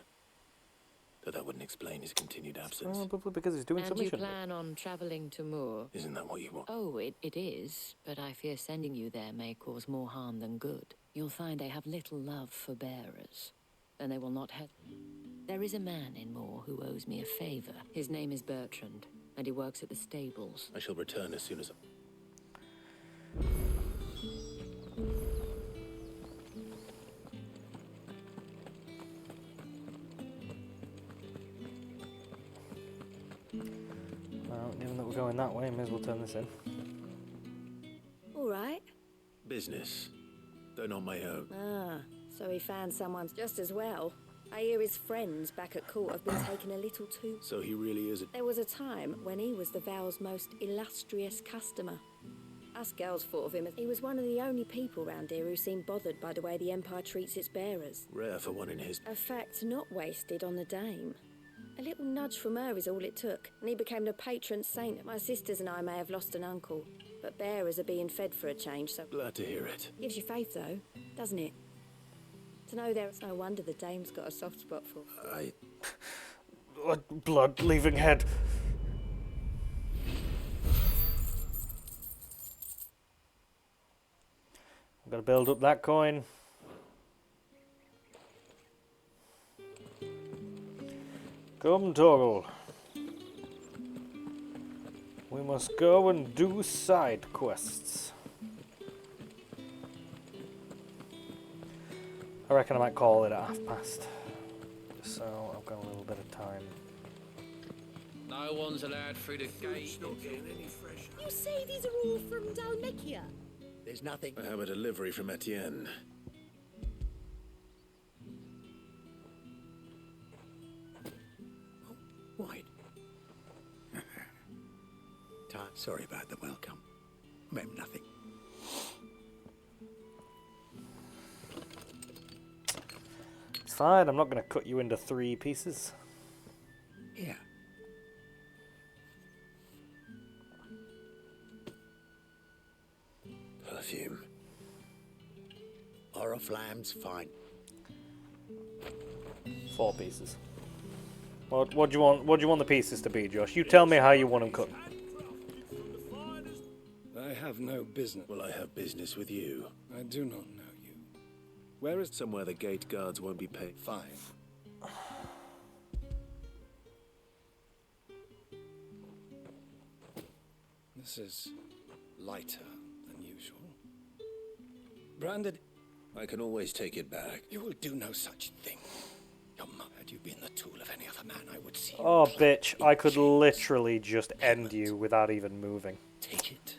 But that wouldn't explain his continued absence. Probably because he's doing And some you mission. plan on travelling to Moor? Isn't that what you want? Oh, it is, but I fear sending you there may cause more harm than good. You'll find they have little love for bearers, and they will not have... There is a man in Moor who owes me a favour. His name is Bertrand, and he works at the stables. I shall return as soon as... Well, given that we're going that way, may as well turn this in. All right. Business. Though not my own. Ah, so he found someone just as well. I hear his friends back at court have been taken a little too... So he really is a... There was a time when he was the Vale's most illustrious customer. Us girls thought of him as... He was one of the only people round here who seemed bothered by the way the Empire treats its bearers. Rare for one in his... A fact not wasted on the dame. A little nudge from her is all it took, and he became the patron saint. My sisters and I may have lost an uncle, but bearers are being fed for a change, so... Glad to hear it. Gives you faith, though, doesn't it? To know there's no wonder the dame's got a soft spot for... Blood leaving head. I'm gonna build up that coin. Come, Torgal. We must go and do side quests. I reckon I might call it at past. So I've got a little bit of time. No one's allowed through the gate. You say these are all from Dalmekia? There's nothing. I have a delivery from Etienne. Wine. Sorry about the welcome. Meant nothing. It's fine, I'm not going to cut you into 3 pieces. Yeah. Perfume. Oriflamme's fine. 4 pieces. What do you want? What do you want the pieces to be, Josh? You tell me how you want them cut. I have no business. Well, I have business with you. I do not know you. Where is... Somewhere the gate guards won't be paid. Fine. This is lighter than usual. Branded... I can always take it back. You will do no such thing. Your mother, had you been the tool of any other man, I would see you. Oh, bitch, I could literally just end you without even moving. Take it.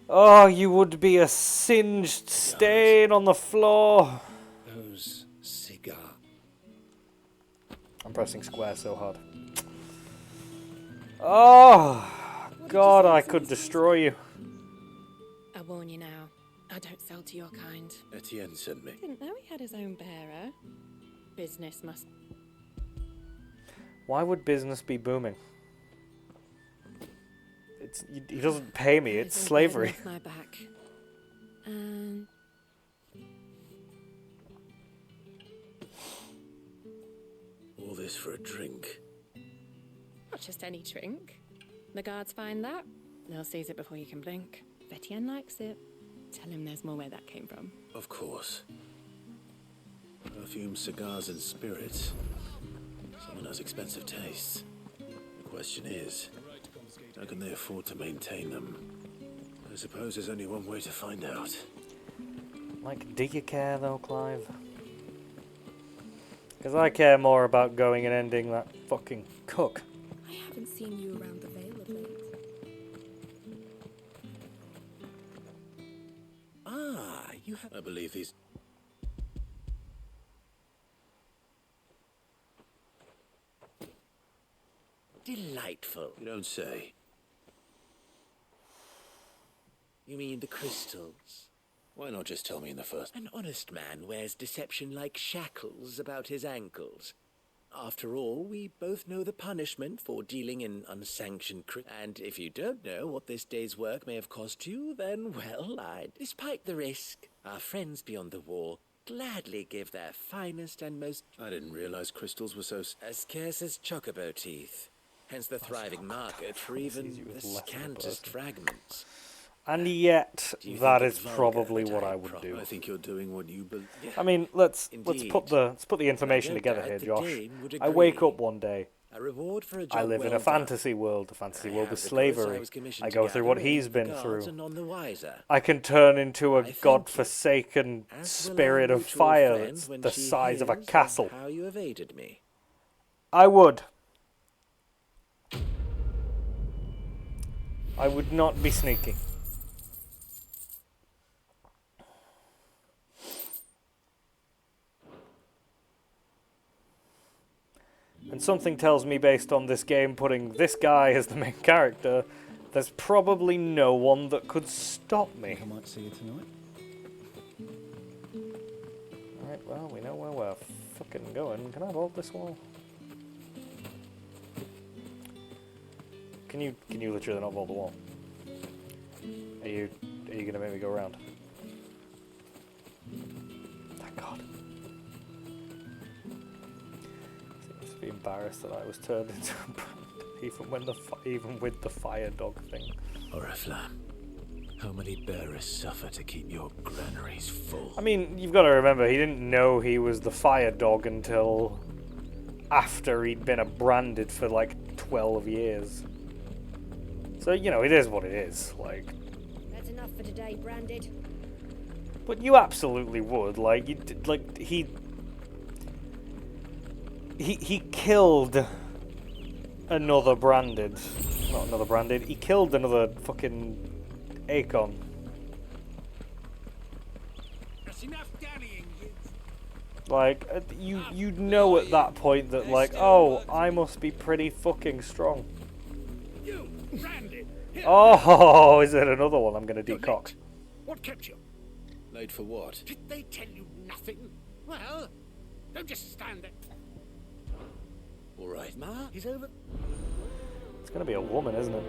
Oh, you would be a singed stain on the floor. Those cigar. I'm pressing square so hard. Oh, God, I could destroy you. I warn you now. I don't sell to your kind. Etienne sent me. Didn't know he had his own bearer. Business must... Why would business be booming? He doesn't pay me, it's slavery. Off my back. All this for a drink. Not just any drink. The guards find that, they'll seize it before you can blink. If Etienne likes it, tell him there's more where that came from. Of course. Perfume, cigars, and spirits. Someone has expensive tastes. The question is, how can they afford to maintain them? I suppose there's only one way to find out. Like, do you care though, Clive? Because I care more about going and ending that fucking cook. I haven't seen you around the Vale of late. Ah, you have... I believe these... Delightful. You don't say. You mean the crystals? Why not just tell me in the first... An honest man wears deception like shackles about his ankles. After all, we both know the punishment for dealing in unsanctioned and if you don't know what this day's work may have cost you, then, well, despite the risk, our friends beyond the wall gladly give their finest and most... I didn't realize crystals were so... as scarce as chocobo teeth. Hence the thriving market for even the scantest fragments. And yet, that is probably what I would do. I think you're doing what you believe. I mean, let's put the information together here, Josh. I wake up one day. A reward for a job I live in a fantasy world, with slavery. I go through what he's been through. I can turn into a godforsaken spirit of fire that's the size of a castle. How you evaded me. I would. I would not be sneaking. And something tells me, based on this game putting this guy as the main character, there's probably no one that could stop me. I might see you tonight. Alright, well, we know where we're fucking going. Can I vault this wall? Can you literally not vault the wall? Are you gonna make me go around? Thank God. Seems to be embarrassed that I was turned into a brand, even with the fire dog thing. Oriflamme. How many bearers suffer to keep your granaries full? I mean, you've got to remember, he didn't know he was the fire dog until after he'd been branded for like 12 years. So, you know, it is what it is. Like, That's enough for today, Branded. but you absolutely would. Like, he killed another branded. Not another branded. He killed another fucking Acon. That's enough dallying, you. Like, you know at that point that, like, oh, I must be pretty fucking strong. You, Branded. Oh, is it another one I'm going to decock? What kept you? Late for what? Did they tell you nothing? Well, don't just stand there. All right. Ma, he's over. It's going to be a woman, isn't it?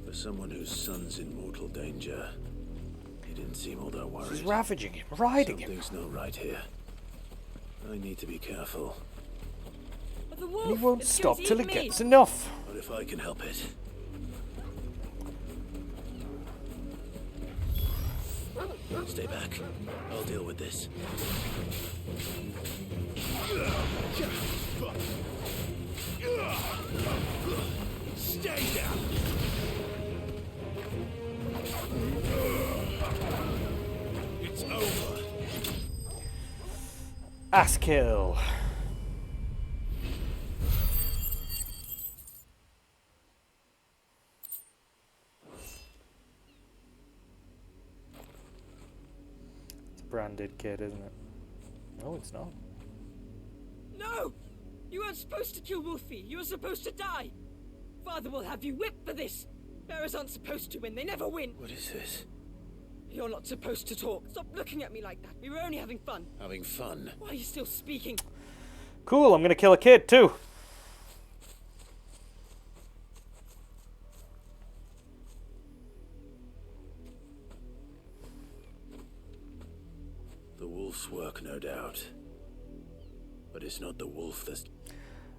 For someone whose son's in mortal danger, he didn't seem all that worried. She's ravaging him, riding him. Something's not right here. I need to be careful. The wolf, And he won't it's stop gonna till eat it me. gets enough. What if I can help it? Stay back. I'll deal with this. Stay down. It's over. Ass kill. It's a branded kid, isn't it? No, it's not. No! You weren't supposed to kill Wolfie. You were supposed to die. Father will have you whipped for this. Bearers aren't supposed to win. They never win. What is this? You're not supposed to talk. Stop looking at me like that. We were only having fun. Having fun? Why are you still speaking? Cool, I'm gonna kill a kid too. The wolf's work, no doubt. But it's not the wolf that's...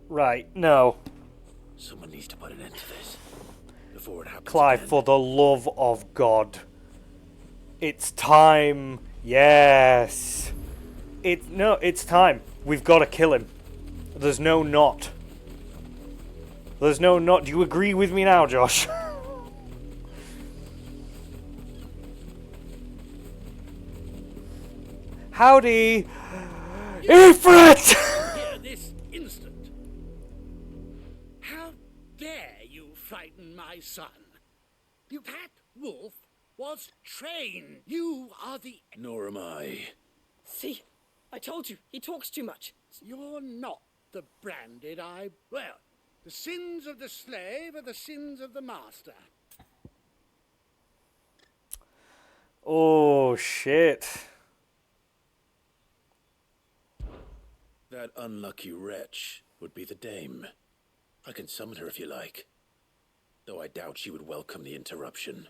Right, no. Someone needs to put an end to this. Before it happens Clive, again. for the love of God. It's time. Yes. It's time. We've got to kill him. There's no not. There's no not. Do you agree with me now, Josh? Howdy, Ifrit! Here this instant. How dare you frighten my son? That wolf was trained. You are the... Nor am I. See? I told you. He talks too much. You're not the branded I... Well, the sins of the slave are the sins of the master. Oh, shit. That unlucky wretch would be the dame. I can summon her if you like. Though I doubt she would welcome the interruption.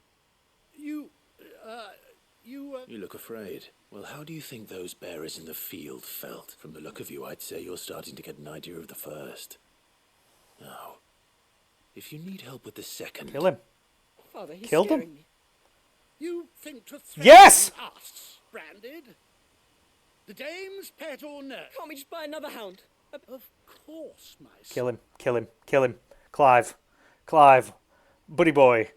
You look afraid. Well, how do you think those bearers in the field felt? From the look of you, I'd say you're starting to get an idea of the first. Now, if you need help with the second... Kill him. Father, he's Killed him? scaring me. You think to threaten Yes! us, branded? The dame's pet or nurse? Can't we just buy another hound? Of course, my son. Kill him. Kill him. Kill him. Clive. Clive. Buddy boy.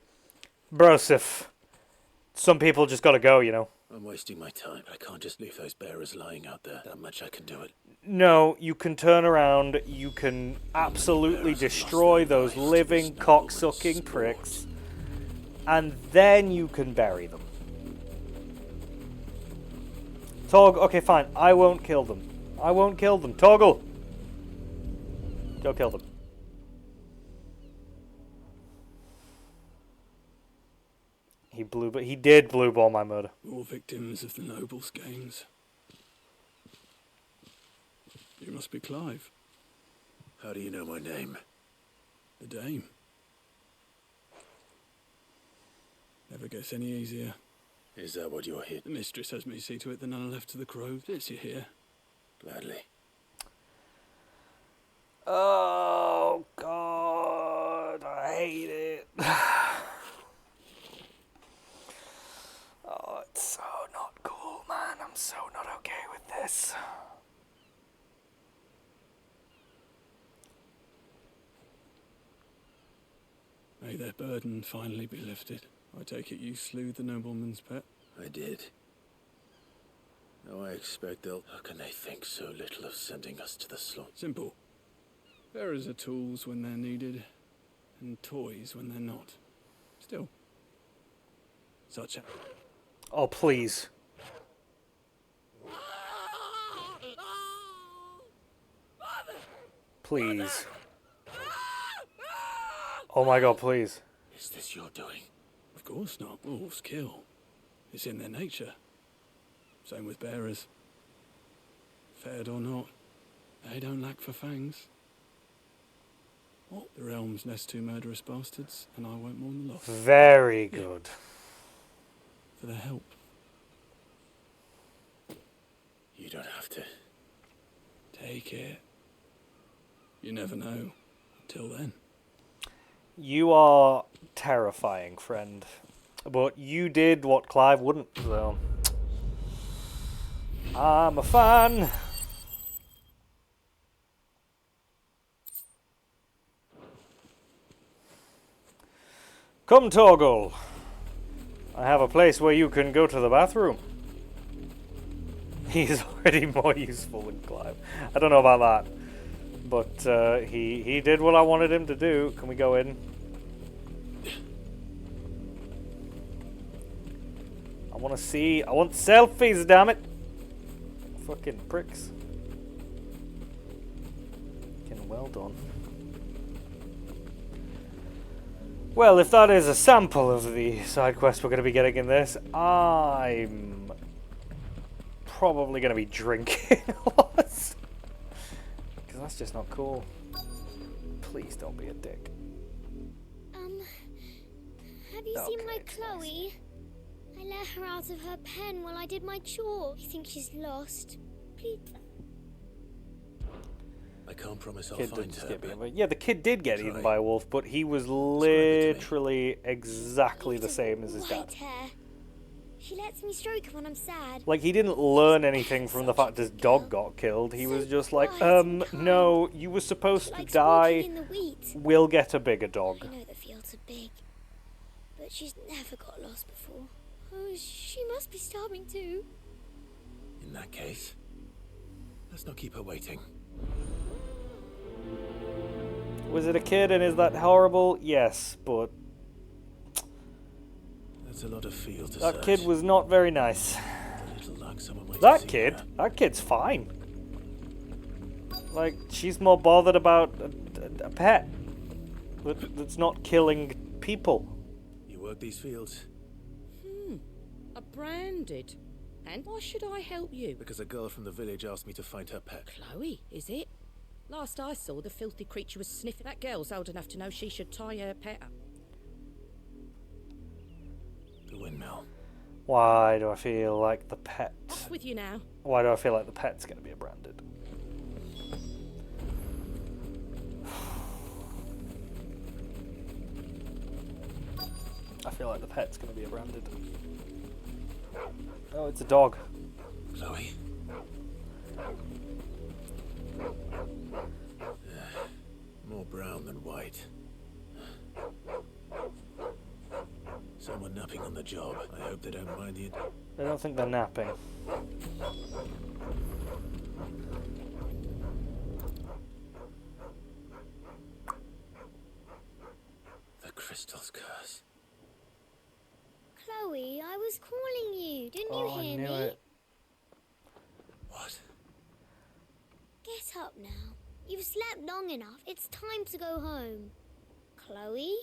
Broseph. Some people just gotta go, you know. I'm wasting my time. I can't just leave those bearers lying out there. That much I can do it. No, you can turn around, you can absolutely destroy those living cocksucking pricks, and then you can bury them. Toggle, okay fine, I won't kill them. I won't kill them. Toggle! Go kill them. He did blue ball my murder. All victims of the nobles' games. You must be Clive. How do you know my name? The dame. Never gets any easier. Is that what you're here? The mistress has me see to it that none are left to the crows. It's you here. Gladly. Oh, God. I hate it. Oh, it's so not cool, man. I'm so not okay with this. May their burden finally be lifted. I take it you slew the nobleman's pet? I did. Now I expect they'll... How can they think so little of sending us to the slaughter? Simple. Bearers are tools when they're needed, and toys when they're not. Still, such a... Oh, please. Please. Oh my God, please. Is this your doing? Of course not. Wolves kill. It's in their nature. Same with bearers. Fed or not, they don't lack for fangs. What? The realm's nest two murderous bastards, and I won't mourn the loss. Very good. For their help. You don't have to. Take it. You never know. Until then. You are terrifying, friend. But you did what Clive wouldn't, so... I'm a fan. Come, Torgal. I have a place where you can go to the bathroom. He's already more useful than Clive. I don't know about that. But he did what I wanted him to do. Can we go in? I want to see. I want selfies, damn it. Fucking pricks. Fucking well done. Well, if that is a sample of the side quest we're going to be getting in this, I'm probably going to be drinking a lot. Because that's just not cool. Please don't be a dick. Have you seen my Chloe? I let her out of her pen while I did my chore. I think she's lost. Please. I can't promise I'll Kid find did her. get eaten by, yeah, the kid did get eaten by a wolf, but he was literally exactly the same as his dad. White hair. She lets me stroke her when I'm sad. Like, he didn't learn anything from the fact his dog got killed. He was just like, no, you were supposed to die. We'll get a bigger dog. I know the fields are big, but she's never got lost before. Oh, she must be starving too. In that case, let's not keep her waiting. Was it a kid and is that horrible? Yes, but... That's a lot of field to that search. kid was not very nice. A little luck, someone might That see kid? her. That kid's fine. Like, she's more bothered about a pet that's not killing people. You work these fields? A branded. And why should I help you? Because a girl from the village asked me to find her pet. Chloe, is it? Last I saw, the filthy creature was sniffing. That girl's old enough to know she should tie her pet up. The windmill. Why do I feel like the pet... Off with you now. Why do I feel like the pet's going to be a branded? I feel like the pet's going to be a branded. Oh, it's a dog. Chloe? More brown than white. Someone napping on the job. I hope they don't mind the... I don't think they're napping. The crystal's curse. Chloe, I was calling you. Didn't you I hear knew me? it. What? Get up now. You've slept long enough. It's time to go home. Chloe?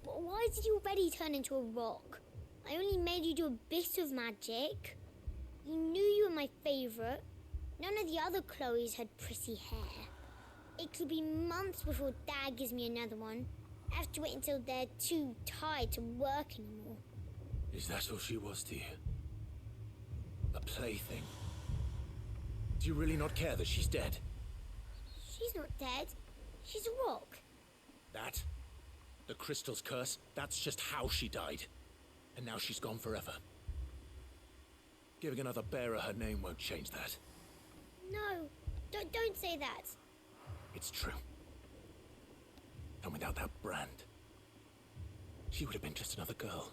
Why did you already turn into a rock? I only made you do a bit of magic. You knew you were my favourite. None of the other Chloes had pretty hair. It could be months before Dad gives me another one. I have to wait until they're too tired to work anymore. Is that all she was to you? A plaything? Do you really not care that she's dead? She's not dead. She's a rock. That? The crystal's curse? That's just how she died. And now she's gone forever. Giving another bearer her name won't change that. No, don't say that. It's true. And without that brand, she would have been just another girl.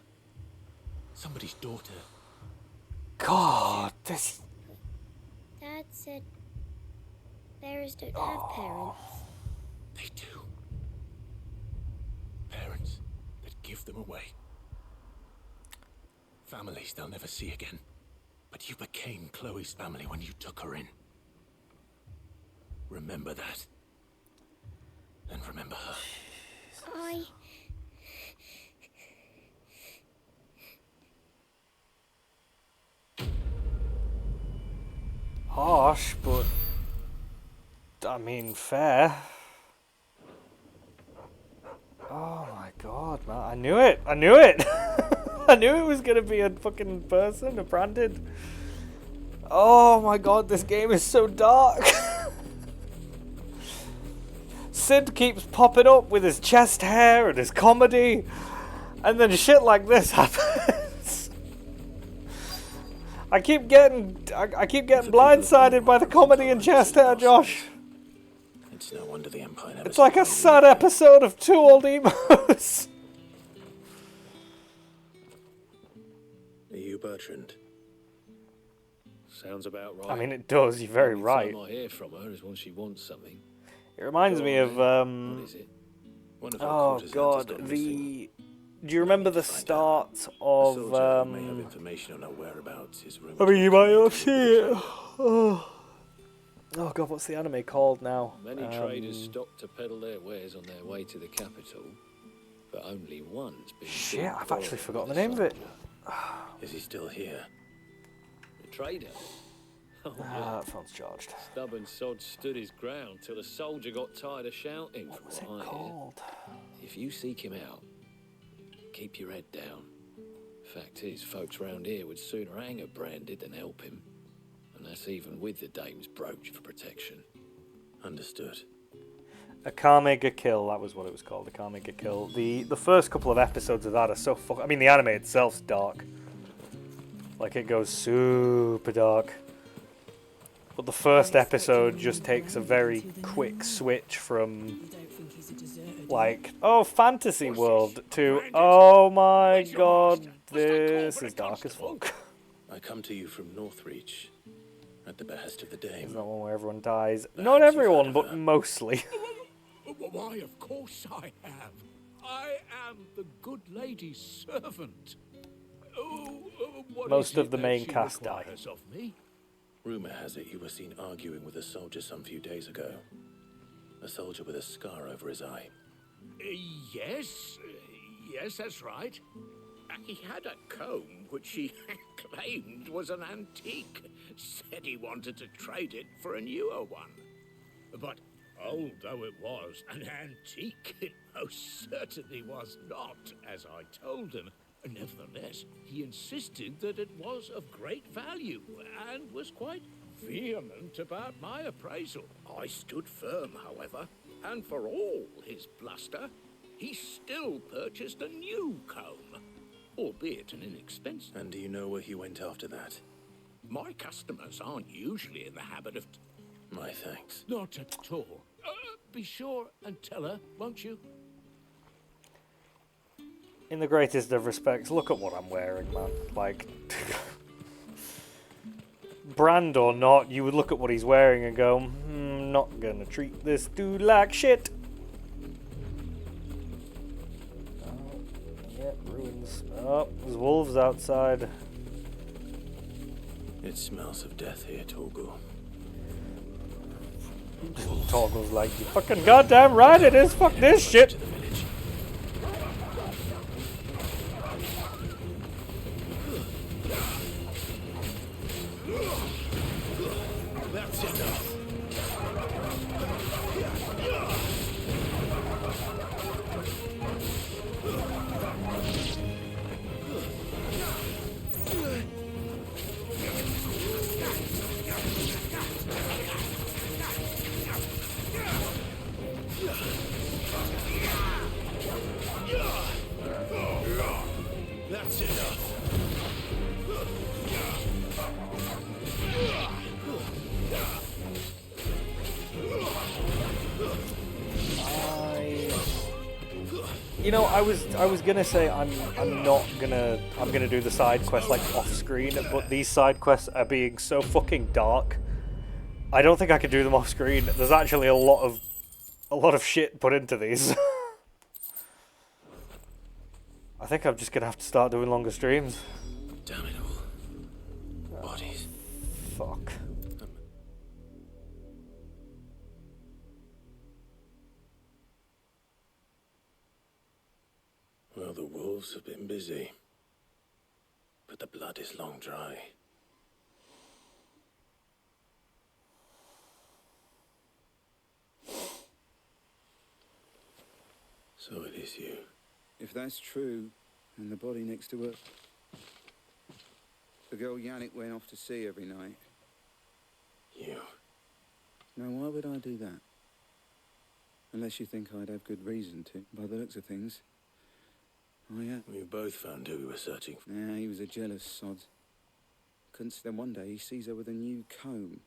Somebody's daughter. God, this... Dad said bearers don't have parents. They do. Parents that give them away. Families they'll never see again. But you became Chloe's family when you took her in. Remember that. And remember her. Harsh, but... I mean, fair. Oh my god, man. I knew it! I knew it! I knew it was gonna be a fucking person, a branded. Oh my god, this game is so dark. Sid keeps popping up with his chest hair and his comedy, and then shit like this happens. I keep getting blindsided by the comedy and chest hair, Josh. It's no wonder the Empire never... It's like a sad episode of Two Old Emos. Are you Bertrand? Sounds about right. I mean, it does. You're very right. The only time I hear from her is when she wants something. It reminds me of What is it? oh god, the... Do you remember the start of may have information on her whereabouts. His room. I mean, you might have seen it. Oh god, what's the anime called now? Many traders stop to peddle their wares on their way to the capital, but only one's been... Shit, I've actually forgotten the name of it. Is he still here? The trader? Oh, that phone's charged. Stubborn sod stood his ground till the soldier got tired of shouting. What was it called? If you seek him out, keep your head down. Fact is, folks round here would sooner hang a branded than help him. And that's even with the dame's brooch for protection. Understood. A Karmega Kill, that was what it was called, a Karmega Kill. The first couple of episodes of that are so I mean, the anime itself's dark. Like, it goes super dark. But the first episode just takes a very quick switch from, like, oh, fantasy world, to, oh my god, this is dark as fuck. I come to you from Northreach, at the behest of the Dame. It's not one where everyone dies. Not everyone, but mostly. Why, of course I have. I am the good lady's servant. Most of the main cast die. Of me? Rumor has it you were seen arguing with a soldier some few days ago. A soldier with a scar over his eye. Yes, that's right. He had a comb which he claimed was an antique. Said he wanted to trade it for a newer one. But old though it was, an antique it most certainly was not, as I told him. Nevertheless, he insisted that it was of great value and was quite vehement about my appraisal. I stood firm, however, and for all his bluster, he still purchased a new comb, albeit an inexpensive. And do you know where he went after that? My customers aren't usually in the habit of... My thanks. Not at all. Be sure and tell her, won't you? In the greatest of respects, look at what I'm wearing, man. Like, brand or not, you would look at what he's wearing and go, not gonna treat this dude like shit. Oh, yeah, ruins. Oh, there's wolves outside. It smells of death here, Torgal. Torgal's like, you fucking goddamn right it is, fuck this shit. That's enough. That's enough. You know, I was gonna say I'm gonna do the side quest like off screen, but these side quests are being so fucking dark. I don't think I can do them off screen. There's actually a lot of shit put into these. I think I'm just gonna have to start doing longer streams. Damn it all. Bodies. Fuck. Well, the wolves have been busy, but the blood is long dry. So it is you. If that's true, and the body next to her, the girl Yannick went off to see every night. You. Now, why would I do that? Unless you think I'd have good reason to, by the looks of things. Oh, yeah. We both found who we were searching for. Yeah, he was a jealous sod. Then one day he sees her with a new comb.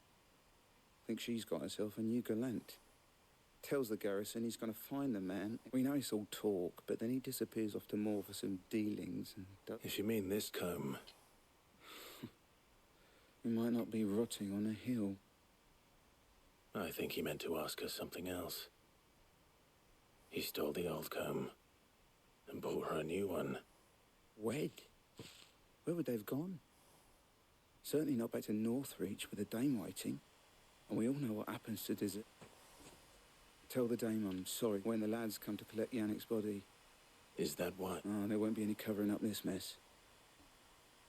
Thinks she's got herself a new gallant. Tells the garrison he's going to find the man. We know it's all talk, but then he disappears off to more for some dealings. And if you mean this comb... he might not be rotting on a hill. I think he meant to ask us something else. He stole the old comb and bought her a new one. Wed? Where would they have gone? Certainly not back to Northreach with a dame waiting. And we all know what happens to desert. Tell the dame I'm sorry when the lads come to collect Yannick's body. Is that what? Oh, there won't be any covering up this mess.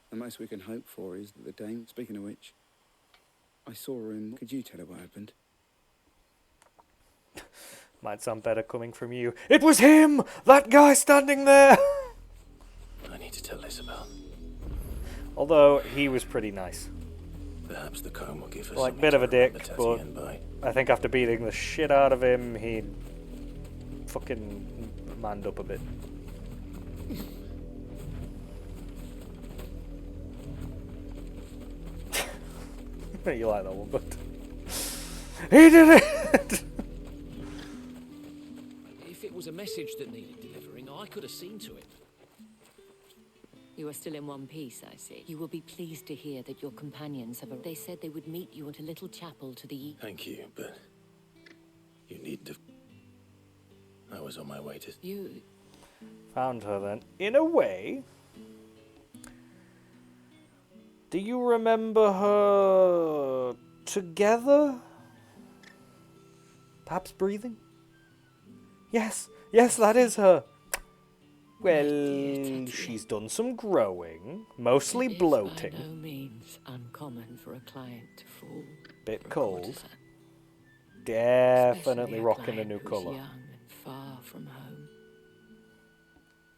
The most we can hope for is that the dame, speaking of which, I saw her in... Could you tell her what happened? Might sound better coming from you. It was him! That guy standing there! I need to tell Isabel. Although, he was pretty nice. Perhaps the comb will give us like, bit of a dick, but by. I think after beating the shit out of him, he fucking manned up a bit. You like that one, but... He did it! If it was a message that needed delivering, I could have seen to it. You are still in one piece, I see. You will be pleased to hear that your companions have... They said they would meet you at a little chapel to the east. Thank you, but... you need to... I was on my way to... You... Found her then. In a way... Do you remember her... together? Perhaps breathing? Yes, yes, that is her. Well, she's done some growing, mostly bloating. By no means uncommon for a client to fall. Bit cold. Definitely rocking a new colour. Young and far from home.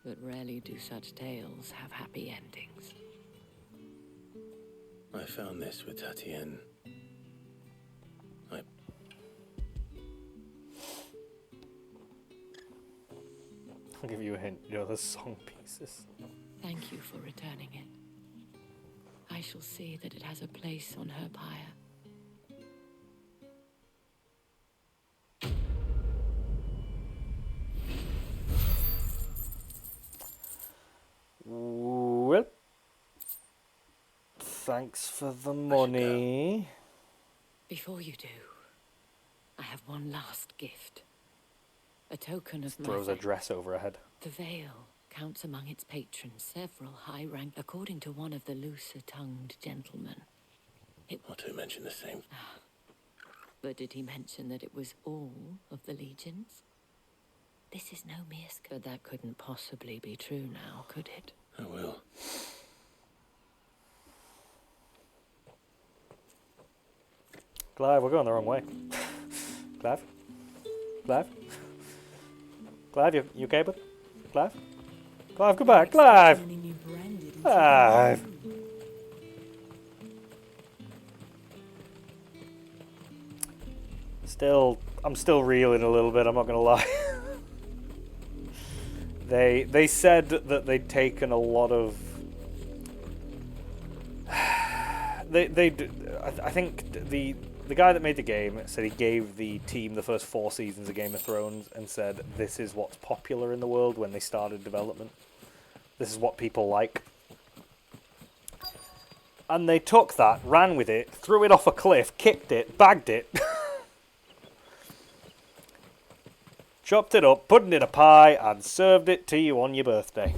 But rarely do such tales have happy endings. I found this with Tatienne. I'll give you a hint. You know the song pieces. Thank you for returning it. I shall see that it has a place on her pyre. Well, thanks for the money. Before you do, I have one last gift. A token of my Throws a faith. dress over her head. The Vale counts among its patrons several high rank, according to one of the looser-tongued gentlemen. Not to mention the same. But did he mention that it was all of the legions? This is no mere but that couldn't possibly be true now, could it? I will. Clive, we're going the wrong way. Clive? Clive? Clive, you okay, bud? Clive? Clive, come back. Clive! Clive! I'm still reeling a little bit, I'm not gonna lie. They said that they'd taken a lot of. I think the guy that made the game said he gave the team the first 4 seasons of Game of Thrones and said this is what's popular in the world when they started development. This is what people like. And they took that, ran with it, threw it off a cliff, kicked it, bagged it, chopped it up, put it in a pie, and served it to you on your birthday.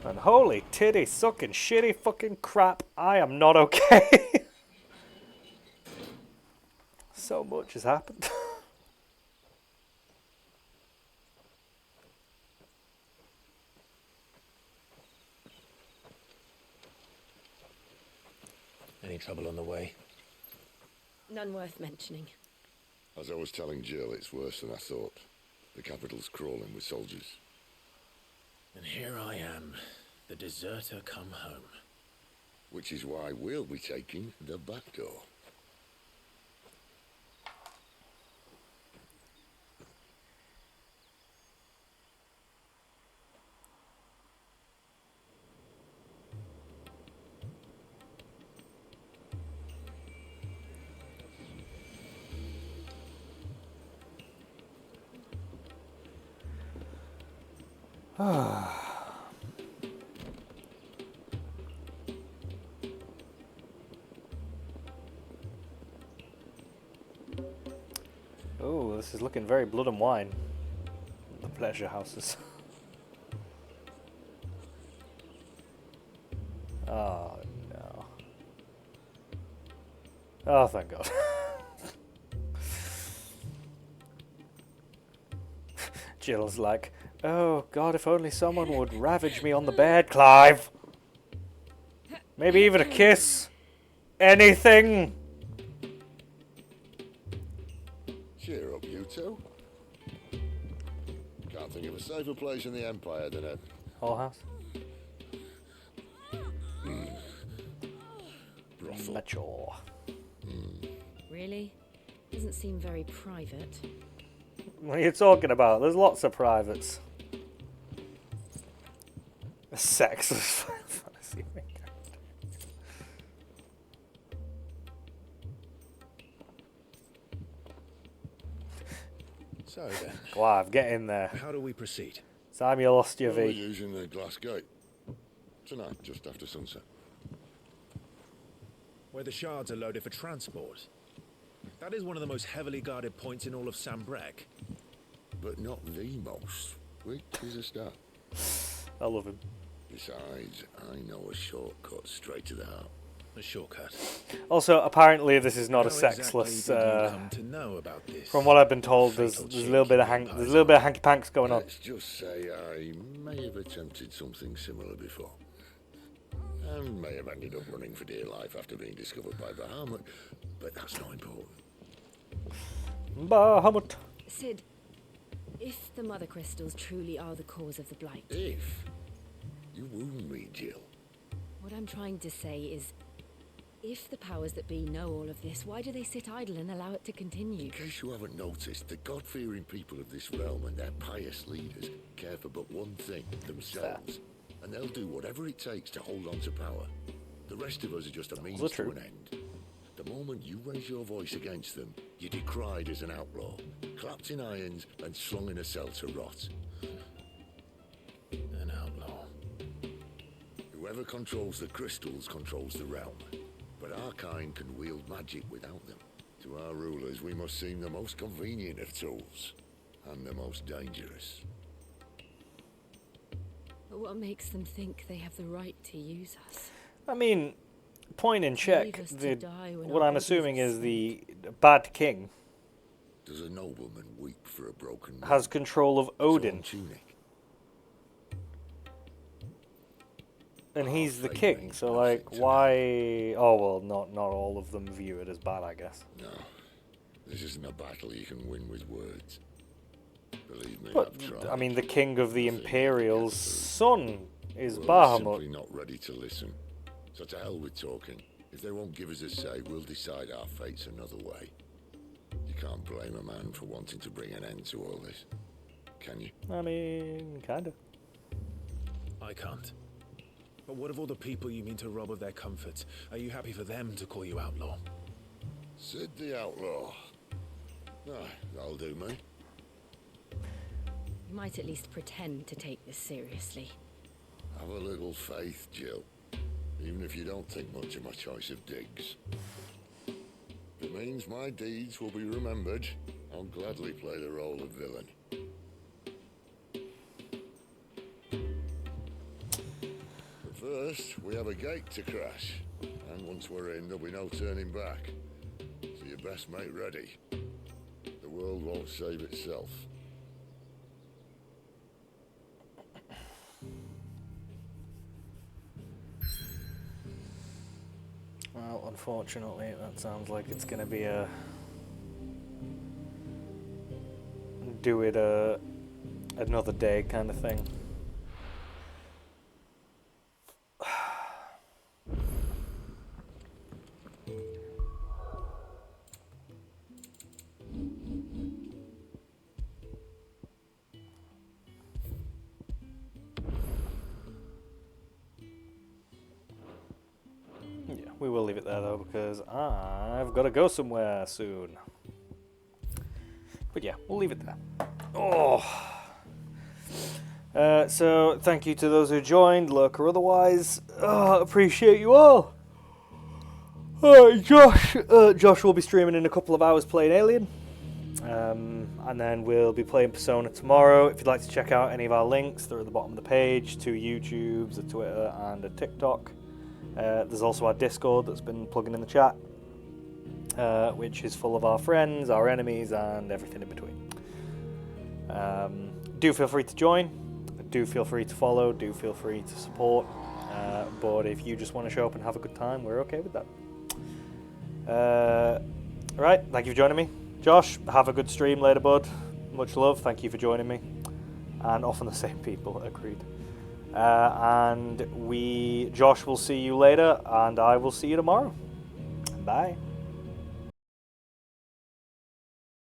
And holy titty sucking shitty fucking crap, I am not okay. So much has happened. Any trouble on the way? None worth mentioning. As I was telling Jill, it's worse than I thought. The capital's crawling with soldiers. And here I am, the deserter come home. Which is why we'll be taking the back door. Oh, this is looking very blood and wine. The pleasure houses. Oh, no. Oh, thank God. Jill's like, oh, God, if only someone would ravage me on the bed, Clive. Maybe even a kiss. Anything. Cheer up, you two. Can't think of a safer place in the Empire than a... Whole house? Brothel. Mature. Really? Doesn't seem very private. What are you talking about? There's lots of privates. A sexless fantasy. So then, Clive, get in there. how do we proceed? Time you lost your We're V. using the glass gate. Tonight, just after sunset. Where the shards are loaded for transport. That is one of the most heavily guarded points in all of Sambrek. But not the most, which is a start. I love him. Besides, I know a shortcut straight to the heart. A shortcut. Also, apparently this is not a How sexless. exactly did you come to know about this? From what I've been told, there's a little bit of hanky panks going on. Let's just say I may have attempted something similar before. And may have ended up running for dear life after being discovered by Bahamut, but that's not important. Bahamut. Sid, if the Mother Crystals truly are the cause of the Blight... If? You wound me, Jill. What I'm trying to say is, if the powers that be know all of this, why do they sit idle and allow it to continue? In case you haven't noticed, the God-fearing people of this realm and their pious leaders care for but one thing, themselves. And they'll do whatever it takes to hold on to power. The rest of us are just a means to an end. The moment you raise your voice against them, you're decried as an outlaw, clapped in irons and slung in a cell to rot. An outlaw. Whoever controls the crystals controls the realm. But our kind can wield magic without them. To our rulers, we must seem the most convenient of tools, and the most dangerous. But what makes them think they have the right to use us? I mean, point in check. Leave us to die when What our I'm bodies assuming are is the bad king Does a nobleman weep for a broken man? has control of Odin. And he's the king, so like, why? Oh well, not all of them view it as bad, I guess. No, this isn't a battle you can win with words. Believe me, But I've tried. I mean, the king of the Imperial's son is We're Bahamut. simply not ready to listen. So to hell with talking. If they won't give us a say, we'll decide our fates another way. You can't blame a man for wanting to bring an end to all this. can you? I mean, kinda. I can't. But what of all the people you mean to rob of their comfort? Are you happy for them to call you outlaw? Sid the Outlaw. Ah, that'll do me. You might at least pretend to take this seriously. Have a little faith, Jill. Even if you don't think much of my choice of digs. If it means my deeds will be remembered, I'll gladly play the role of villain. But first, we have a gate to crash. And once we're in, there'll be no turning back. So you best make ready. The world won't save itself. Well, unfortunately, that sounds like it's going to be a do it another day kind of thing. We will leave it there though, because I've got to go somewhere soon. But yeah, we'll leave it there. Oh. So thank you to those who joined, lurk or otherwise. Appreciate you all. Josh will be streaming in a couple of hours playing Alien. And then we'll be playing Persona tomorrow. If you'd like to check out any of our links, they're at the bottom of the page. 2 YouTubes, a Twitter and a TikTok. There's also our Discord that's been plugging in the chat, which is full of our friends, our enemies, and everything in between. Do feel free to join, do feel free to follow, do feel free to support, but if you just want to show up and have a good time, we're okay with that. Alright, thank you for joining me. Josh, have a good stream later, bud. Much love, thank you for joining me. And often the same people, agreed. And Josh will see you later, and I will see you tomorrow. Bye.